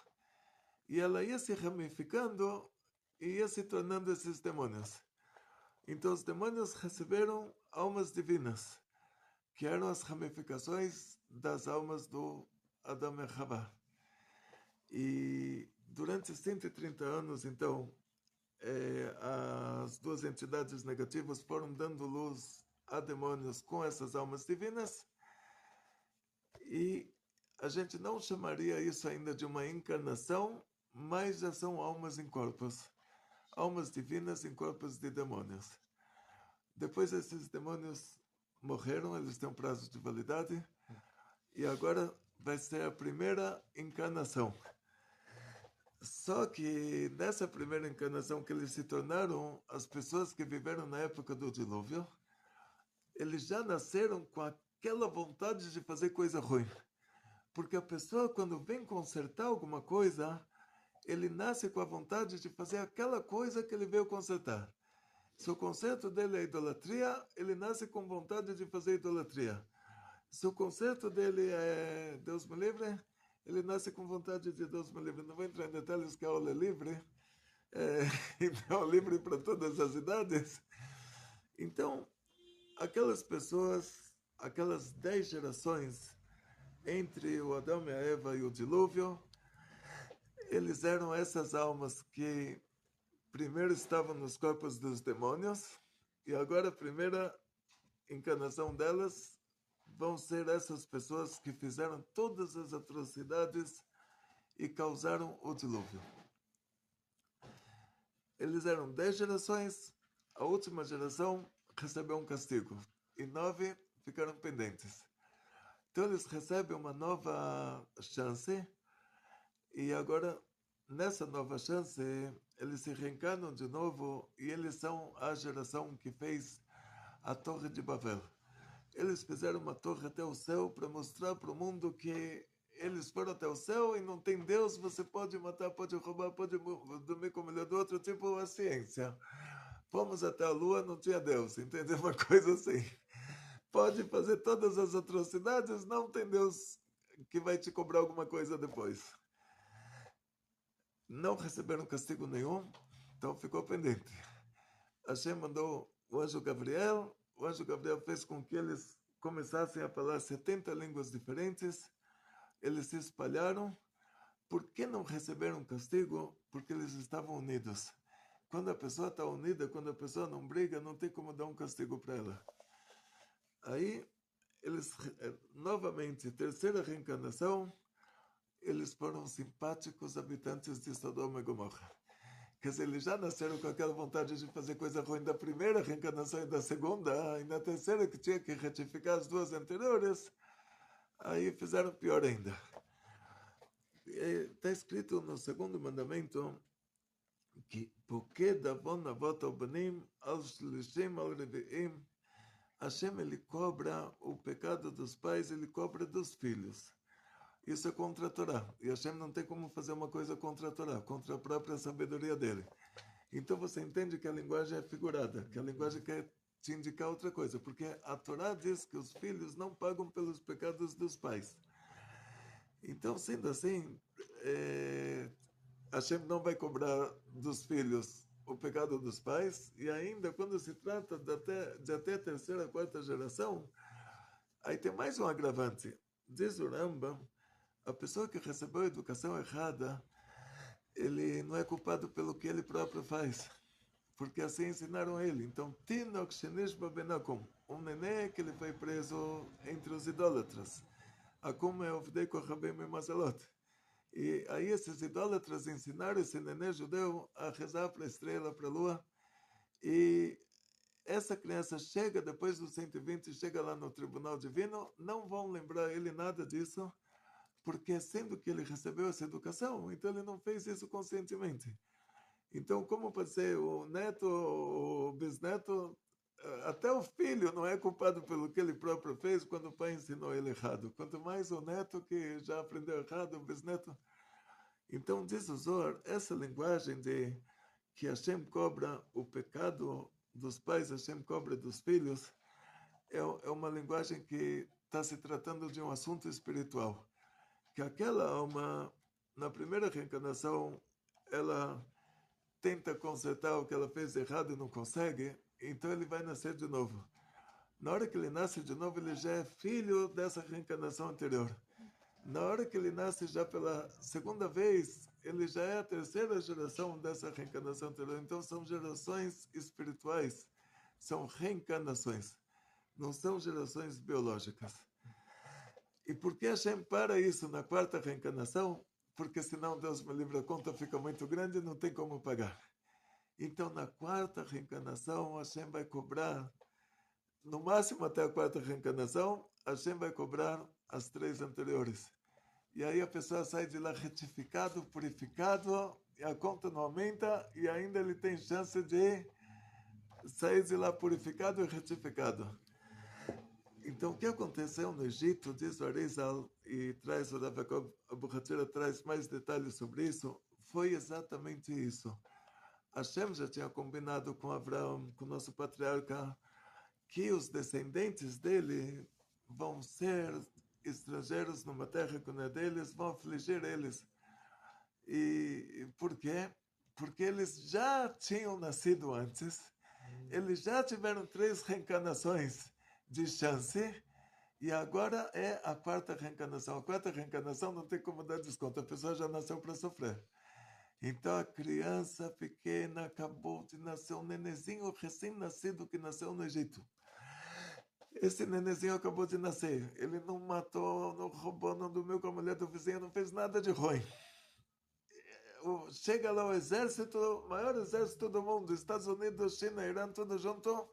e ela ia se ramificando e ia se tornando esses demônios. Então os demônios receberam almas divinas, que eram as ramificações das almas do Adão e Havá. E durante 130 anos, então, as duas entidades negativas foram dando luz a demônios com essas almas divinas, e a gente não chamaria isso ainda de uma encarnação, mas já são almas em corpos, almas divinas em corpos de demônios. Depois esses demônios morreram, eles têm um prazo de validade, e agora vai ser a primeira encarnação. Só que nessa primeira encarnação que eles se tornaram as pessoas que viveram na época do dilúvio, eles já nasceram com aquela vontade de fazer coisa ruim. Porque a pessoa, quando vem consertar alguma coisa, ele nasce com a vontade de fazer aquela coisa que ele veio consertar. Se o conserto dele é idolatria, ele nasce com vontade de fazer idolatria. Se o conserto dele é Deus me livre, ele nasce com vontade de Deus me livre. Não vou entrar em detalhes, que a aula é livre. Então, livre para todas as idades. Então, aquelas pessoas, aquelas 10 gerações entre o Adão e a Eva e o dilúvio, eles eram essas almas que primeiro estavam nos corpos dos demônios, e agora a primeira encarnação delas vão ser essas pessoas que fizeram todas as atrocidades e causaram o dilúvio. Eles eram 10 gerações, a última geração recebeu um castigo, e 9 ficaram pendentes. Então eles recebem uma nova chance, e agora, nessa nova chance, eles se reencarnam de novo, e eles são a geração que fez a Torre de Babel. Eles fizeram uma torre até o céu para mostrar para o mundo que eles foram até o céu e não tem Deus, você pode matar, pode roubar, pode dormir com a mulher do outro, tipo a ciência. Fomos até a lua, não tinha Deus, entendeu? Uma coisa assim. Pode fazer todas as atrocidades, não tem Deus que vai te cobrar alguma coisa depois. Não receberam castigo nenhum, então ficou pendente. Hashem mandou o anjo Gabriel fez com que eles começassem a falar 70 línguas diferentes, eles se espalharam. Por que não receberam castigo? Porque eles estavam unidos. Quando a pessoa está unida, quando a pessoa não briga, não tem como dar um castigo para ela. Aí, eles, novamente, terceira reencarnação, eles foram simpáticos habitantes de Sodoma e Gomorra. Quer dizer, eles já nasceram com aquela vontade de fazer coisa ruim da primeira reencarnação e da segunda, e na terceira, que tinha que retificar as duas anteriores, aí fizeram pior ainda. Está escrito no segundo mandamento que porque davon avot al banim al shlishim al revi'im, Hashem ele cobra o pecado dos pais, ele cobra dos filhos. Isso é contra a Torá. E Hashem não tem como fazer uma coisa contra a Torá, contra a própria sabedoria dele. Então você entende que a linguagem é figurada, que a linguagem quer te indicar outra coisa, porque a Torá diz que os filhos não pagam pelos pecados dos pais. Então, sendo assim, Hashem não vai cobrar dos filhos o pecado dos pais, e ainda quando se trata de até a terceira, quarta geração, aí tem mais um agravante. Diz o Rambam, a pessoa que recebeu a educação errada, ele não é culpado pelo que ele próprio faz, porque assim ensinaram ele. Então, Tinok Shenishba Benakum, um neném que ele foi preso entre os idólatras. Akum é Ovdei Kochabim e Mazalot. E aí esses idólatras ensinaram esse neném judeu a rezar para a estrela, para a lua. E essa criança chega, depois dos 120, chega lá no tribunal divino, não vão lembrar ele nada disso, porque sendo que ele recebeu essa educação, então ele não fez isso conscientemente. Então, como pode ser o neto, o bisneto, até o filho não é culpado pelo que ele próprio fez quando o pai ensinou ele errado. Quanto mais o neto que já aprendeu errado, o bisneto. Então, diz o Zohar, essa linguagem de que Hashem cobra o pecado dos pais, Hashem cobra dos filhos, é uma linguagem que está se tratando de um assunto espiritual. Que aquela alma, na primeira reencarnação, ela tenta consertar o que ela fez errado e não consegue, então ele vai nascer de novo. Na hora que ele nasce de novo, ele já é filho dessa reencarnação anterior. Na hora que ele nasce já pela segunda vez, ele já é a terceira geração dessa reencarnação anterior. Então são gerações espirituais, são reencarnações, não são gerações biológicas. E por que Hashem para isso na quarta reencarnação? Porque senão, Deus me livre, a conta fica muito grande e não tem como pagar. Então, na quarta reencarnação, Hashem vai cobrar, no máximo até a quarta reencarnação, Hashem vai cobrar as três anteriores. E aí a pessoa sai de lá retificado, purificado, e a conta não aumenta, e ainda ele tem chance de sair de lá purificado e retificado. Então, o que aconteceu no Egito, diz o Arizal, e traz o Rav Yaakov Abuhatira, traz mais detalhes sobre isso, foi exatamente isso. Hashem já tinha combinado com Abraão, com o nosso patriarca, que os descendentes dele vão ser estrangeiros numa terra que não é deles, vão afligir eles. E por quê? Porque eles já tinham nascido antes, eles já tiveram 3 reencarnações de chance, e agora é a quarta reencarnação. A quarta reencarnação não tem como dar desconto, a pessoa já nasceu para sofrer. Então a criança pequena acabou de nascer, um nenenzinho recém-nascido que nasceu no Egito. Esse nenenzinho acabou de nascer, ele não matou, não roubou, não dormiu com a mulher do vizinho, não fez nada de ruim. Chega lá o exército, o maior exército do mundo, Estados Unidos, China, Irã, tudo junto,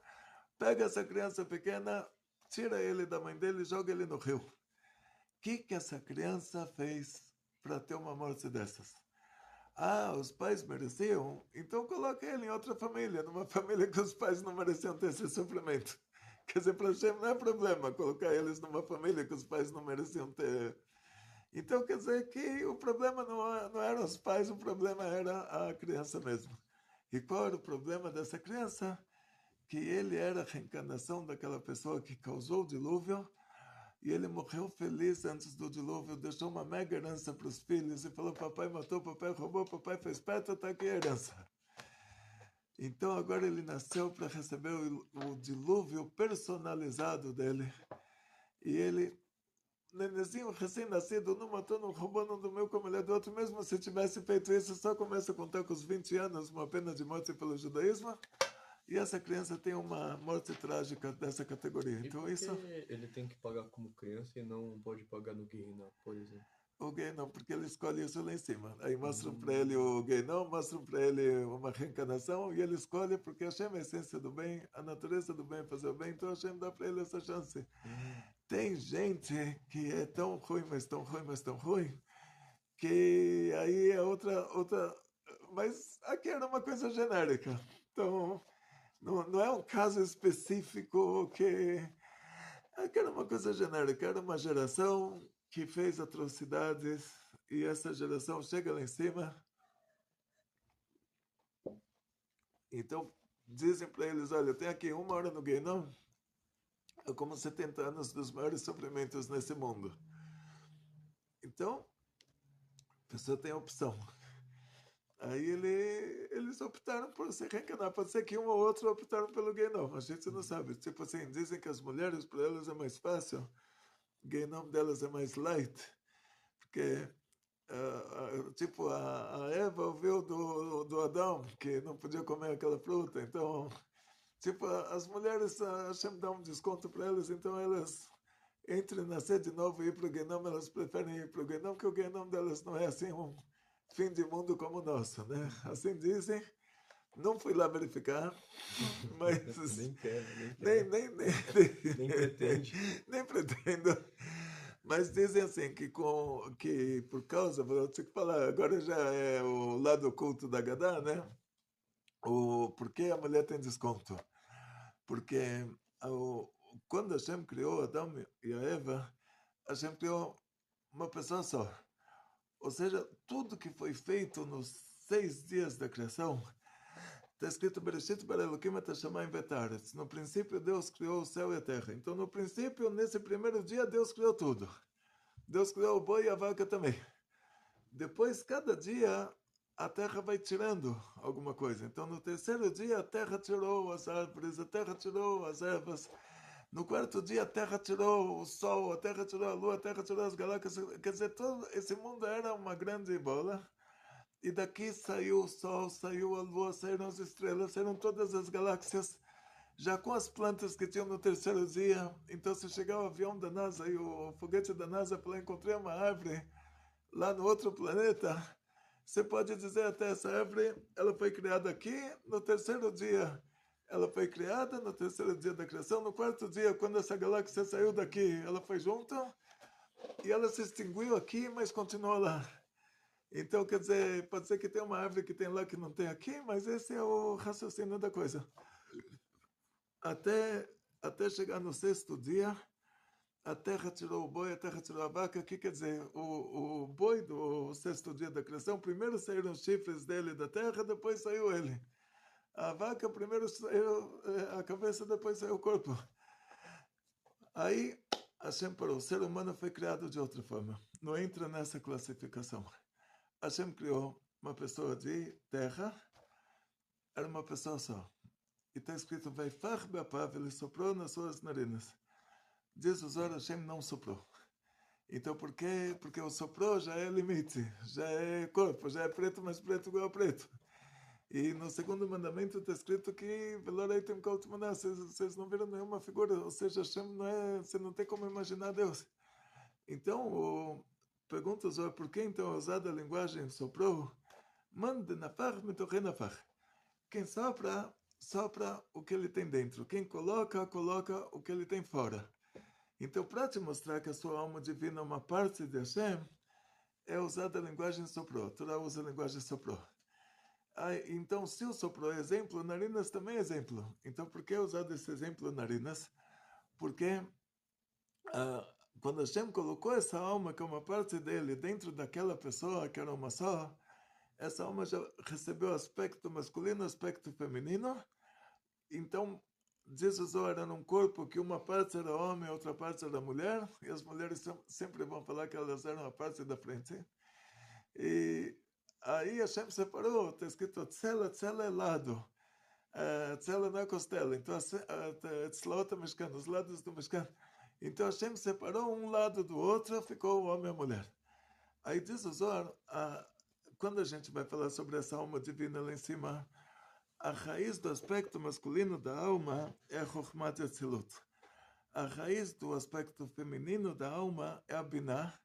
pega essa criança pequena, tira ele da mãe dele e joga ele no rio. O que essa criança fez para ter uma morte dessas? Ah, os pais mereciam? Então coloca ele em outra família, numa família que os pais não mereciam ter esse sofrimento. Quer dizer, para Hashem não é problema colocar eles numa família que os pais não mereciam ter. Então, quer dizer que o problema não eram os pais, o problema era a criança mesmo. E qual era o problema dessa criança? Que ele era a reencarnação daquela pessoa que causou o dilúvio, e ele morreu feliz antes do dilúvio, deixou uma mega herança para os filhos e falou: papai matou, papai roubou, papai fez perto, está aqui a herança. Então agora ele nasceu para receber o dilúvio personalizado dele. E ele, nenenzinho recém-nascido, não matou, não roubou, não dormiu com a mulher do outro. Mesmo se tivesse feito isso, só começa a contar com os 20 anos uma pena de morte pelo judaísmo. E essa criança tem uma morte trágica dessa categoria. E Então por que isso, ele tem que pagar como criança e não pode pagar no Guiná, por exemplo? o gay não, porque ele escolhe isso lá em cima. Aí mostram para ele Hum, o gay não, mostram para ele uma reencarnação e ele escolhe porque Hashem é a essência do bem, a natureza do bem é fazer o bem, então Hashem dá para ele essa chance. hum. Tem gente que é tão ruim, mas tão ruim, mas tão ruim, que aí é outra. Mas aqui era uma coisa genérica. Então, não é um caso específico que. Aqui era uma coisa genérica. Era uma geração que fez atrocidades e essa geração chega lá em cima. Então, dizem para eles: olha, tem aqui 1 hora no Guinom, é como 70 anos dos maiores sofrimentos nesse mundo. Então, a pessoa tem a opção. Aí eles optaram por se reencarnar. Pode ser que um ou outro optaram pelo Guinom. A gente não sabe. Tipo assim, dizem que as mulheres, para elas é mais fácil. O Guinom delas é mais light. Porque, tipo, a Eva ouviu do Adão que não podia comer aquela fruta. Então, tipo, as mulheres, a Hashem dá um desconto para elas. Então, elas, entre nascer de novo e ir para o Guinom, elas preferem ir para o Guinom, porque o Guinom delas não é assim um fim de mundo como o nosso, né? Assim dizem. Não fui lá verificar, mas Nem quero, nem nem, quero. nem, nem, Nem pretende. nem pretendo. Mas dizem assim que por causa, vou ter que falar, agora já é o lado oculto da Gadá, né? Por que a mulher tem desconto? Porque o, quando Hashem criou Adão e a Eva, Hashem criou uma pessoa só. Ou seja, tudo que foi feito nos 6 dias da criação, está escrito Bereshit bara Elokim et hashamayim vet haaretz. No princípio, Deus criou o céu e a terra. Então, no princípio, nesse primeiro dia, Deus criou tudo. Deus criou o boi e a vaca também. Depois, cada dia, a terra vai tirando alguma coisa. Então, no terceiro dia, a terra tirou as árvores, a terra tirou as ervas. No quarto dia, a terra tirou o sol, a terra tirou a lua, a terra tirou as galáxias. Quer dizer, todo esse mundo era uma grande bola. E daqui saiu o Sol, saiu a Lua, saíram as estrelas, saíram todas as galáxias, já com as plantas que tinham no terceiro dia. Então, se chegar o avião da NASA e o foguete da NASA para encontrar uma árvore lá no outro planeta, você pode dizer até essa árvore, ela foi criada aqui no terceiro dia. Ela foi criada no terceiro dia da criação. No quarto dia, quando essa galáxia saiu daqui, ela foi junto e ela se extinguiu aqui, mas continuou lá. Então, quer dizer, pode ser que tenha uma árvore que tem lá que não tem aqui, mas esse é o raciocínio da coisa. Até, até chegar no sexto dia, a terra tirou o boi, a terra tirou a vaca. O que quer dizer? O boi do sexto dia da criação, primeiro saíram os chifres dele da terra, depois saiu ele. A vaca, primeiro saiu a cabeça, depois saiu o corpo. Aí, Hashem parou. O ser humano foi criado de outra forma. Não entra nessa classificação. Hashem criou uma pessoa de terra, era uma pessoa só. E está escrito, Vaifach be'apav, ele soprou nas suas narinas. Diz o Zohar, Hashem não soprou. Então, por quê? Porque o soprou já é limite, já é corpo, já é preto, mas preto igual a preto. E no segundo mandamento está escrito que Veloreitem kol tmuná, vocês não viram nenhuma figura, ou seja, Hashem não é, você não tem como imaginar Deus. Então, pergunta o Zohar, por que então é usada a linguagem soprou? Mande nafach mitoche nafach. Quem sopra, sopra o que ele tem dentro. Quem coloca, coloca o que ele tem fora. Então, para te mostrar que a sua alma divina é uma parte de Hashem, é usada a linguagem soprou. A Torá usa a linguagem soprou. Então, se o soprou é exemplo, narinas também é exemplo. Então, por que é usado esse exemplo narinas? Porque quando Hashem colocou essa alma, que é uma parte dele, dentro daquela pessoa, que era uma só, essa alma já recebeu aspecto masculino, aspecto feminino. Então, diz o Zohar, era num corpo que uma parte era homem, outra parte era mulher, e as mulheres sempre vão falar que elas eram a parte da frente. E aí Hashem separou, está escrito tzela, tzela é lado. Tzela não é costela, então tzlaot é Mishkan, os lados do Mishkan. Então Hashem separou um lado do outro, ficou o homem e a mulher. Aí diz o Zohar, quando a gente vai falar sobre essa alma divina lá em cima, a raiz do aspecto masculino da alma é a Chokhmat Atzilut. A raiz do aspecto feminino da alma é a Binah.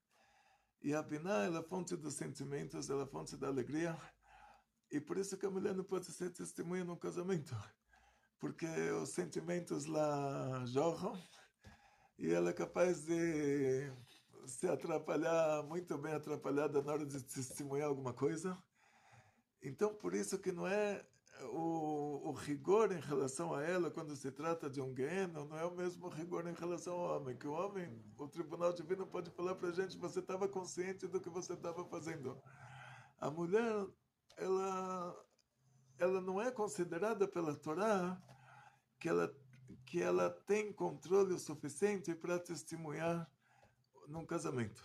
E a Binah é a fonte dos sentimentos, é a fonte da alegria. E por isso que a mulher não pode ser testemunha num casamento. Porque os sentimentos lá jorram e ela é capaz de se atrapalhar, muito bem atrapalhada na hora de testemunhar alguma coisa. Então, por isso que não é o rigor em relação a ela, quando se trata de um gueno, não é o mesmo rigor em relação ao homem. Que o homem, o tribunal divino pode falar para a gente, você estava consciente do que você estava fazendo. A mulher, ela não é considerada pela Torá que ela tem controle o suficiente para testemunhar num casamento.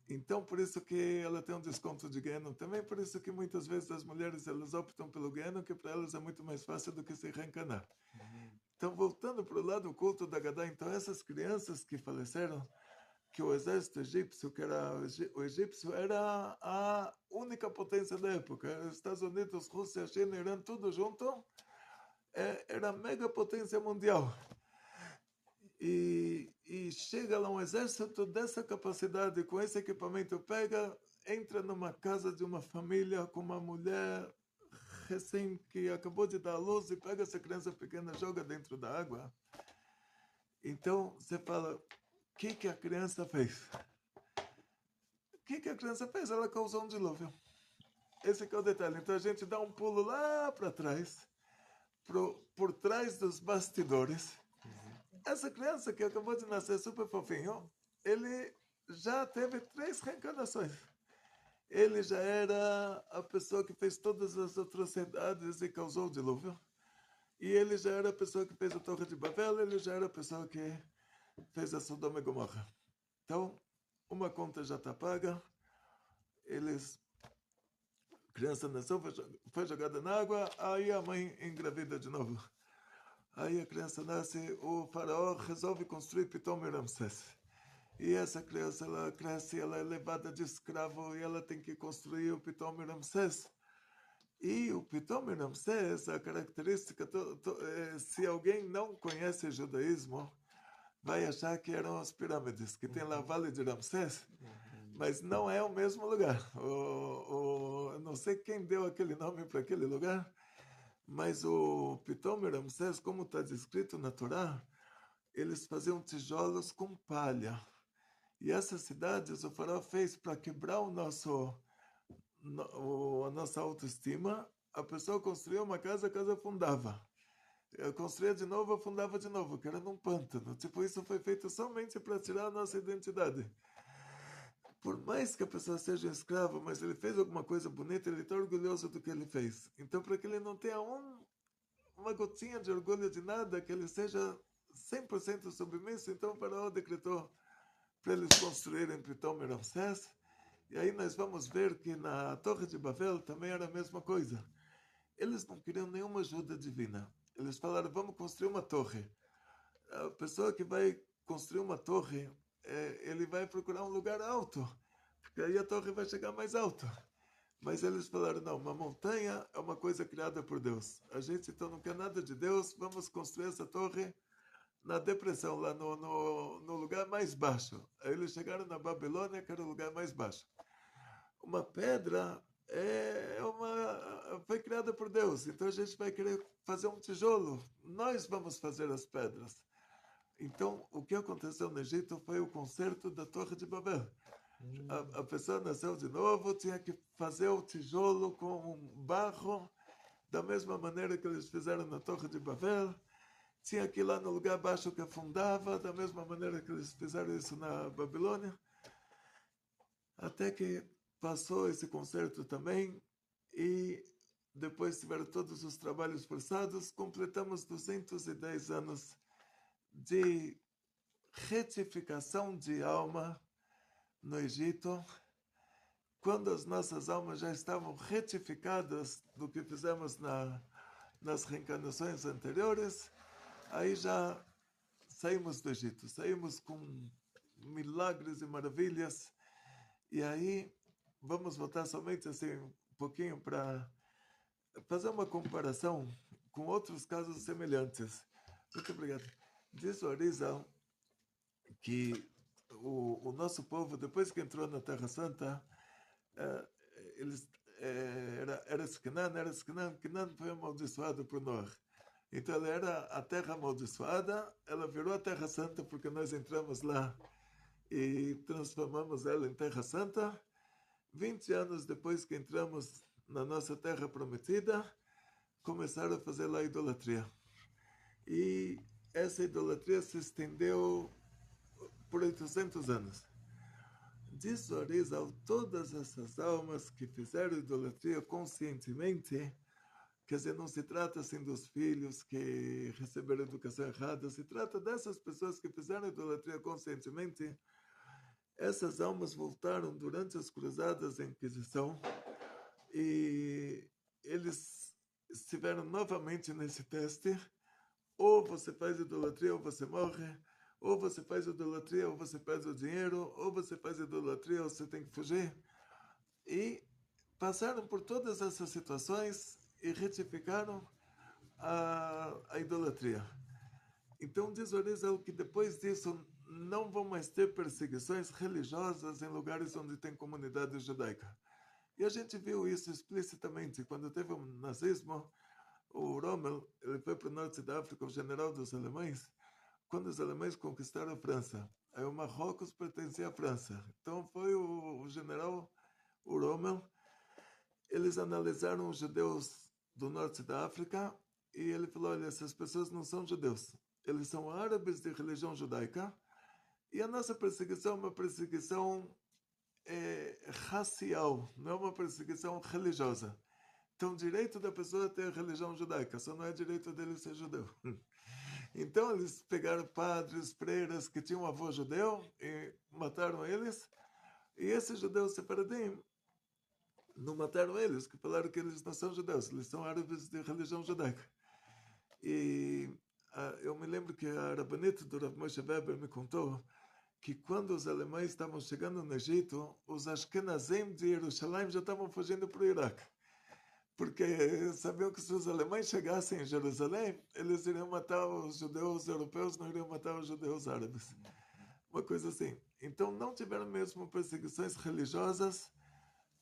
Então, por isso que ela tem um desconto de gueno. Também por isso que muitas vezes as mulheres elas optam pelo gueno, que para elas é muito mais fácil do que se reencanar. Então, voltando para o lado oculto da Gadá, então essas crianças que faleceram, que o exército egípcio, que era o egípcio, era a única potência da época. Estados Unidos, Rússia, China, Irã, tudo junto, era a mega potência mundial. E chega lá um exército dessa capacidade, com esse equipamento, entra numa casa de uma família com uma mulher recém que acabou de dar à luz e pega essa criança pequena, joga dentro da água. Então você fala, o que a criança fez? O que a criança fez? Ela causou um dilúvio. Esse que é o detalhe. Então a gente dá um pulo lá para trás, por trás dos bastidores. Essa criança que acabou de nascer super fofinho, ele já teve 3 reencarnações. Ele já era a pessoa que fez todas as atrocidades e causou o dilúvio. E ele já era a pessoa que fez a Torre de Babel, ele já era a pessoa que fez a Sodoma e Gomorra. Então, uma conta já está paga. A criança nasceu, foi jogada na água, aí a mãe engravida de novo. Aí a criança nasce, o faraó resolve construir Pitom e Ramsés. E essa criança, ela cresce, ela é levada de escravo e ela tem que construir o Pitom e Ramsés. E o Pitom e Ramsés, a característica, se alguém não conhece o judaísmo, vai achar que eram as pirâmides, que tem lá o Vale de Ramsés, mas não é o mesmo lugar. Não sei quem deu aquele nome para aquele lugar, mas o Pitom e Ramsés, como está descrito na Torá, eles faziam tijolos com palha. E essas cidades o faraó fez para quebrar a nossa autoestima. A pessoa construía uma casa, a casa afundava. Eu construía de novo, afundava de novo, que era num pântano. Tipo, isso foi feito somente para tirar a nossa identidade. Por mais que a pessoa seja um escravo, mas ele fez alguma coisa bonita, ele está orgulhoso do que ele fez. Então, para que ele não tenha uma gotinha de orgulho de nada, que ele seja 100% submisso, então o faraó decretou para eles construírem Pitom e Ramsés. E aí nós vamos ver que na Torre de Babel também era a mesma coisa. Eles não queriam nenhuma ajuda divina. Eles falaram, vamos construir uma torre. A pessoa que vai construir uma torre, ele vai procurar um lugar alto, porque aí a torre vai chegar mais alto. Mas eles falaram, não, uma montanha é uma coisa criada por Deus. A gente então não quer nada de Deus, vamos construir essa torre na depressão, lá no lugar mais baixo. Aí eles chegaram na Babilônia, que era o lugar mais baixo. Uma pedra foi criada por Deus, então a gente vai querer fazer um tijolo. Nós vamos fazer as pedras. Então, o que aconteceu no Egito foi o concerto da Torre de Babel. A pessoa nasceu de novo, tinha que fazer o tijolo com barro, da mesma maneira que eles fizeram na Torre de Babel. tinha que ir lá no lugar abaixo que afundava, da mesma maneira que eles fizeram isso na Babilônia, até que passou esse concerto também, e depois tiveram todos os trabalhos forçados, completamos 210 anos de retificação de alma no Egito, quando as nossas almas já estavam retificadas do que fizemos nas reencarnações anteriores, aí já saímos do Egito, saímos com milagres e maravilhas, e aí vamos voltar somente assim um pouquinho para fazer uma comparação com outros casos semelhantes. Muito obrigado. Diz o Arizal que o nosso povo, depois que entrou na Terra Santa, eles era Canaan foi amaldiçoado por Noé. Então ela era a terra amaldiçoada, ela virou a Terra Santa porque nós entramos lá e transformamos ela em Terra Santa. 20 anos depois que entramos na nossa Terra Prometida, começaram a fazer lá a idolatria. E essa idolatria se estendeu por 800 anos. Diz o Arizal, todas essas almas que fizeram idolatria conscientemente, quer dizer, não se trata assim dos filhos que receberam educação errada, se trata dessas pessoas que fizeram idolatria conscientemente. Essas almas voltaram durante as cruzadas da Inquisição e eles estiveram novamente nesse teste. Ou você faz idolatria ou você morre, ou você faz idolatria ou você perde o dinheiro, ou você faz idolatria ou você tem que fugir. E passaram por todas essas situações e retificaram a idolatria. Então diz o Arizal que depois disso não vão mais ter perseguições religiosas em lugares onde tem comunidade judaica. E a gente viu isso explicitamente quando teve o nazismo. O Rommel, ele foi para o norte da África, o general dos alemães, quando os alemães conquistaram a França. Aí o Marrocos pertencia à França. Então foi o general, o Rommel, eles analisaram os judeus do norte da África e ele falou, olha, essas pessoas não são judeus. Eles são árabes de religião judaica e a nossa perseguição é uma perseguição racial, não é uma perseguição religiosa. Então, o direito da pessoa é ter religião judaica, só não é direito dele ser judeu. Então, eles pegaram padres, freiras que tinham um avô judeu e mataram eles. E esses judeus separadim não mataram eles, que falaram que eles não são judeus, eles são árabes de religião judaica. E eu me lembro que a rabanita do Rav Moshe Weber me contou que quando os alemães estavam chegando no Egito, os Ashkenazim de Jerusalém já estavam fugindo para o Iraque. Porque sabiam que se os alemães chegassem em Jerusalém, eles iriam matar os judeus europeus, não iriam matar os judeus árabes. Uma coisa assim. Então não tiveram mesmo perseguições religiosas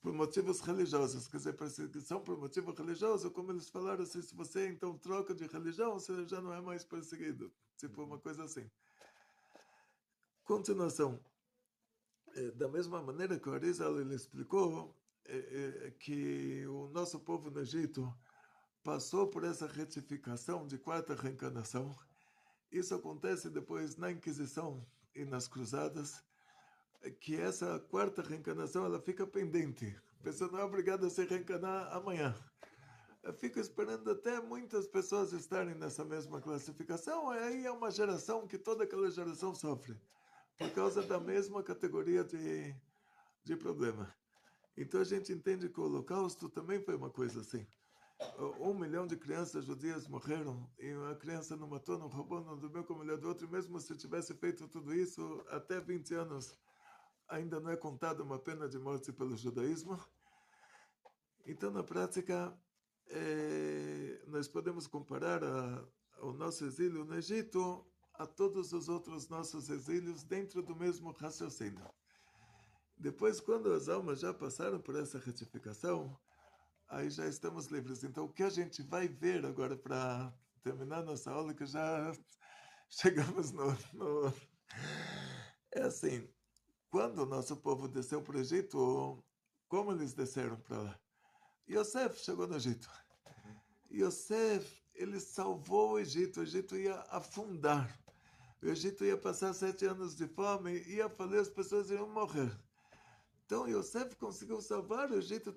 por motivos religiosos. Quer dizer, perseguição por motivo religioso, como eles falaram, assim, se você então troca de religião, você já não é mais perseguido. Tipo uma coisa assim. Continuação. Da mesma maneira que o Arizal ele explicou, que o nosso povo no Egito passou por essa retificação de quarta reencarnação. Isso acontece depois na Inquisição e nas Cruzadas, que essa quarta reencarnação ela fica pendente. A pessoa não é obrigada a se reencarnar amanhã. Fica esperando até muitas pessoas estarem nessa mesma classificação, e aí é uma geração que toda aquela geração sofre, por causa da mesma categoria de problema. Então a gente entende que o Holocausto também foi uma coisa assim. 1 milhão de crianças judias morreram e uma criança não matou, não roubou, não dormiu com a mulher do outro. E mesmo se tivesse feito tudo isso, até 20 anos ainda não é contada uma pena de morte pelo judaísmo. Então, na prática, nós podemos comparar o nosso exílio no Egito a todos os outros nossos exílios dentro do mesmo raciocínio. Depois, quando as almas já passaram por essa retificação, aí já estamos livres. Então, o que a gente vai ver agora para terminar nossa aula, que já chegamos no... É assim, quando o nosso povo desceu para o Egito, como eles desceram para lá? Yosef chegou no Egito. Yosef, ele salvou o Egito ia afundar. O Egito ia passar 7 anos de fome, ia falir, as pessoas iam morrer. Então Yosef conseguiu salvar o Egito,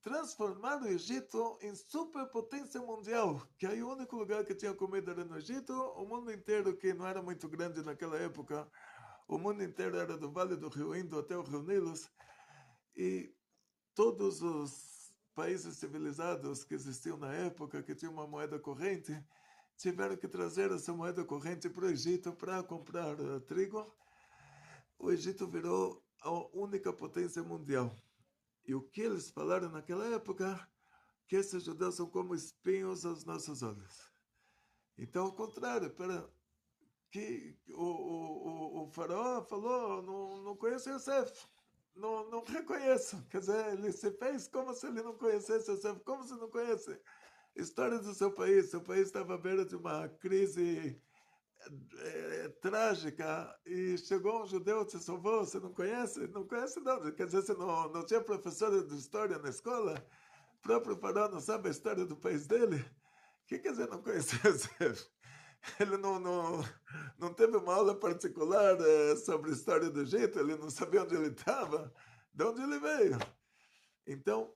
transformar o Egito em superpotência mundial, que aí o único lugar que tinha comida era no Egito, o mundo inteiro, que não era muito grande naquela época, o mundo inteiro era do Vale do Rio Indo até o Rio Nilo, e todos os países civilizados que existiam na época, que tinham uma moeda corrente, tiveram que trazer essa moeda corrente para o Egito para comprar trigo. O Egito virou a única potência mundial. E o que eles falaram naquela época? Que esses judeus são como espinhos aos nossos olhos. Então, ao contrário, que o faraó falou, não conheço Yosef, não reconheço. Quer dizer, ele se fez como se ele não conhecesse Yosef, como se não conhece. História do seu país estava à beira de uma crise trágica, e chegou um judeu, te salvou, você não conhece? Não conhece não, quer dizer, você não tinha professora de história na escola? O próprio faraó não sabe a história do país dele? O que quer dizer não conhecer Yosef? Ele não teve uma aula particular sobre a história do Egito, ele não sabia onde ele estava, de onde ele veio. Então,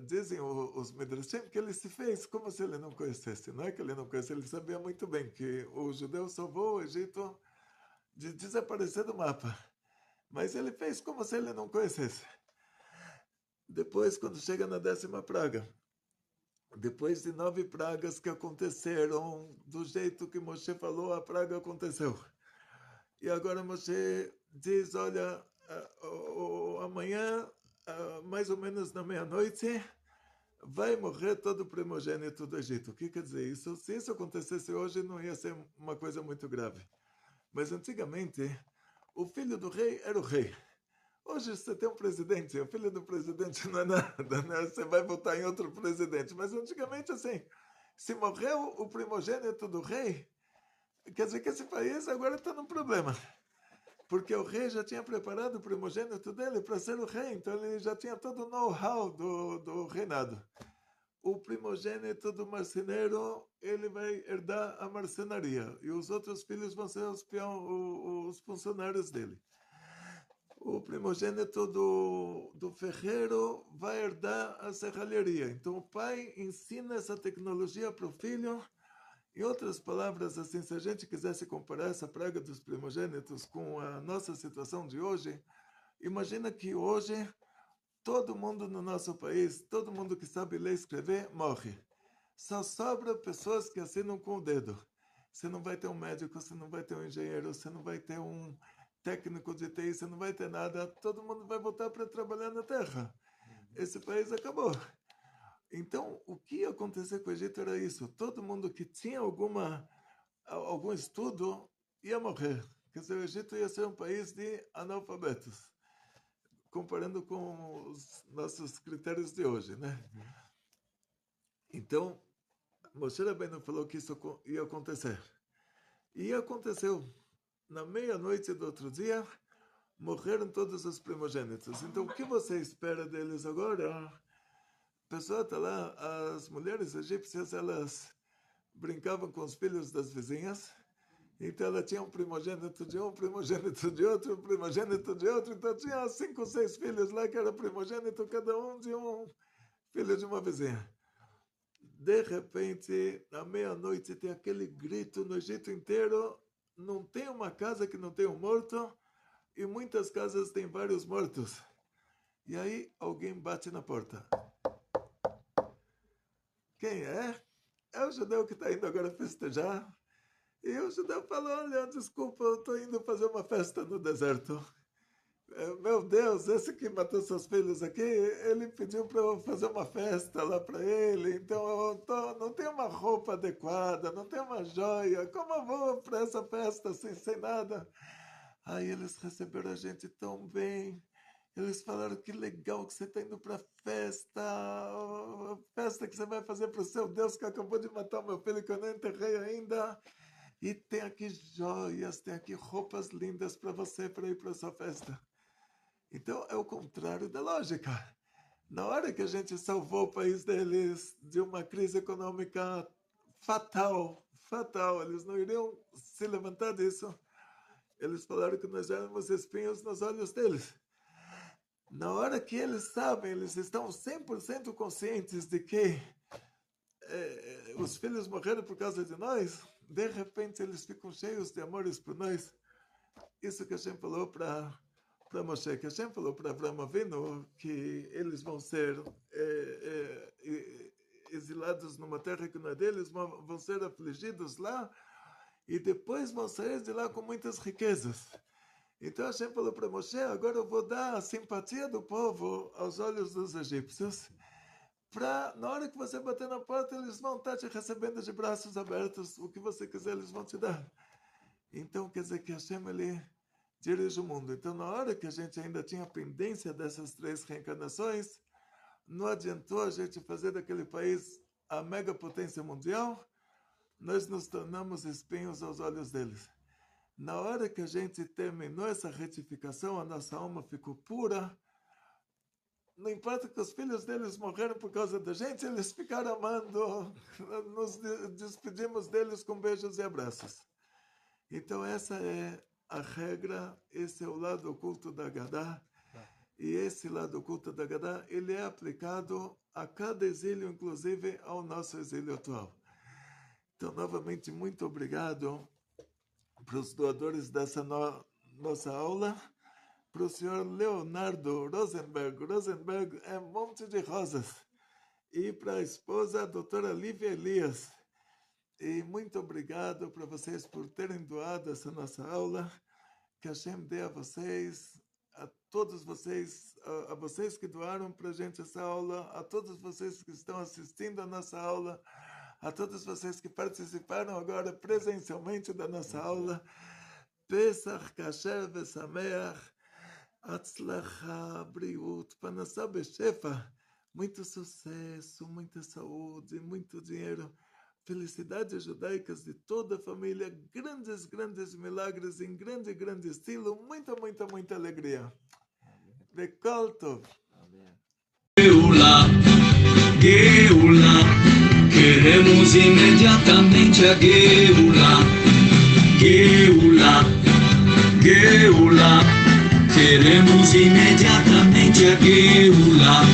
dizem os Midrashim que ele se fez como se ele não conhecesse. Não é que ele não conhecesse, ele sabia muito bem que o judeu salvou o Egito de desaparecer do mapa. Mas ele fez como se ele não conhecesse. Depois, quando chega na 10ª praga, depois de 9 pragas que aconteceram do jeito que Moshe falou, a praga aconteceu. E agora Moshe diz, olha, amanhã, mais ou menos na meia-noite, vai morrer todo o primogênito do Egito. O que quer dizer isso? Se isso acontecesse hoje, não ia ser uma coisa muito grave. Mas antigamente, o filho do rei era o rei. Hoje você tem um presidente, o filho do presidente não é nada, né? Você vai votar em outro presidente. Mas antigamente, assim, se morreu o primogênito do rei, quer dizer que esse país agora está num problema. Porque o rei já tinha preparado o primogênito dele para ser o rei, então ele já tinha todo o know-how do reinado. O primogênito do marceneiro, ele vai herdar a marcenaria, e os outros filhos vão ser os funcionários dele. O primogênito do ferreiro vai herdar a serralharia. Então o pai ensina essa tecnologia para o filho. Em outras palavras, assim, se a gente quisesse comparar essa praga dos primogênitos com a nossa situação de hoje, imagina que hoje todo mundo no nosso país, todo mundo que sabe ler e escrever, morre. Só sobra pessoas que assinam com o dedo. Você não vai ter um médico, você não vai ter um engenheiro, você não vai ter um técnico de TI, você não vai ter nada. Todo mundo vai voltar para trabalhar na terra. Esse país acabou. Então, o que ia acontecer com o Egito era isso. Todo mundo que tinha algum estudo ia morrer. Quer dizer, o Egito ia ser um país de analfabetos, comparando com os nossos critérios de hoje, né? Então, Moshe Rabbeinu falou que isso ia acontecer. E aconteceu. Na meia-noite do outro dia, morreram todos os primogênitos. Então, o que você espera deles agora? A pessoa está lá, as mulheres egípcias, elas brincavam com os filhos das vizinhas, então ela tinha um primogênito de um, primogênito de outro, um primogênito de outro, então tinha 5 ou 6 filhos lá que era primogênito, cada um de um filho de uma vizinha. De repente, à meia-noite, tem aquele grito no Egito inteiro, não tem uma casa que não tenha um morto, e muitas casas têm vários mortos. E aí alguém bate na porta. Quem é? É o judeu que está indo agora festejar. E o judeu fala, olha, desculpa, eu estou indo fazer uma festa no deserto. Meu Deus, esse que matou seus filhos aqui, ele pediu para eu fazer uma festa lá para ele, então não tenho uma roupa adequada, não tenho uma joia, como eu vou para essa festa assim, sem nada? Aí eles receberam a gente tão bem, eles falaram que legal que você está indo para a festa que você vai fazer para o seu Deus que acabou de matar o meu filho que eu não enterrei ainda. E tem aqui joias, tem aqui roupas lindas para você, para ir para a sua festa. Então, é o contrário da lógica. Na hora que a gente salvou o país deles de uma crise econômica fatal, eles não iriam se levantar disso. Eles falaram que nós éramos espinhos nos olhos deles. Na hora que eles sabem, eles estão 100% conscientes de que os filhos morreram por causa de nós, de repente eles ficam cheios de amores por nós. Isso que a gente falou para Moshe, que a gente falou para Avraham Avinu, que eles vão ser exilados numa terra que não é deles, vão ser afligidos lá, e depois vão sair de lá com muitas riquezas. Então a gente falou para Moshe, agora eu vou dar a simpatia do povo aos olhos dos egípcios, para na hora que você bater na porta, eles vão estar te recebendo de braços abertos, o que você quiser eles vão te dar. Então quer dizer que Hashem, ele dirige o mundo. Então na hora que a gente ainda tinha pendência dessas 3 reencarnações, não adiantou a gente fazer daquele país a mega potência mundial, nós nos tornamos espinhos aos olhos deles. Na hora que a gente terminou essa retificação, a nossa alma ficou pura. Não importa que os filhos deles morreram por causa da gente, eles ficaram amando. Nos despedimos deles com beijos e abraços. Então essa é a regra, esse é o lado oculto da Haggadah. E esse lado oculto da Haggadah, ele é aplicado a cada exílio, inclusive ao nosso exílio atual. Então, novamente, muito obrigado para os doadores dessa nossa aula, para o senhor Leonardo Rosenberg. Rosenberg é Monte de Rosas. E para a esposa, a doutora Lívia Elias. E muito obrigado para vocês por terem doado essa nossa aula. Que Hashem dê a vocês, a todos vocês, a vocês que doaram para a gente essa aula, a todos vocês que estão assistindo a nossa aula, a todos vocês que participaram agora presencialmente da nossa aula. Pesach Kasher Vesameach, Atzlacha, Briut, Panasá Beshefa, muito sucesso, muita saúde, muito dinheiro, felicidades judaicas de toda a família, grandes milagres em grande estilo, muita alegria. Bekol Tov. Geula, queremos imediatamente a Geula, queremos imediatamente a Geula.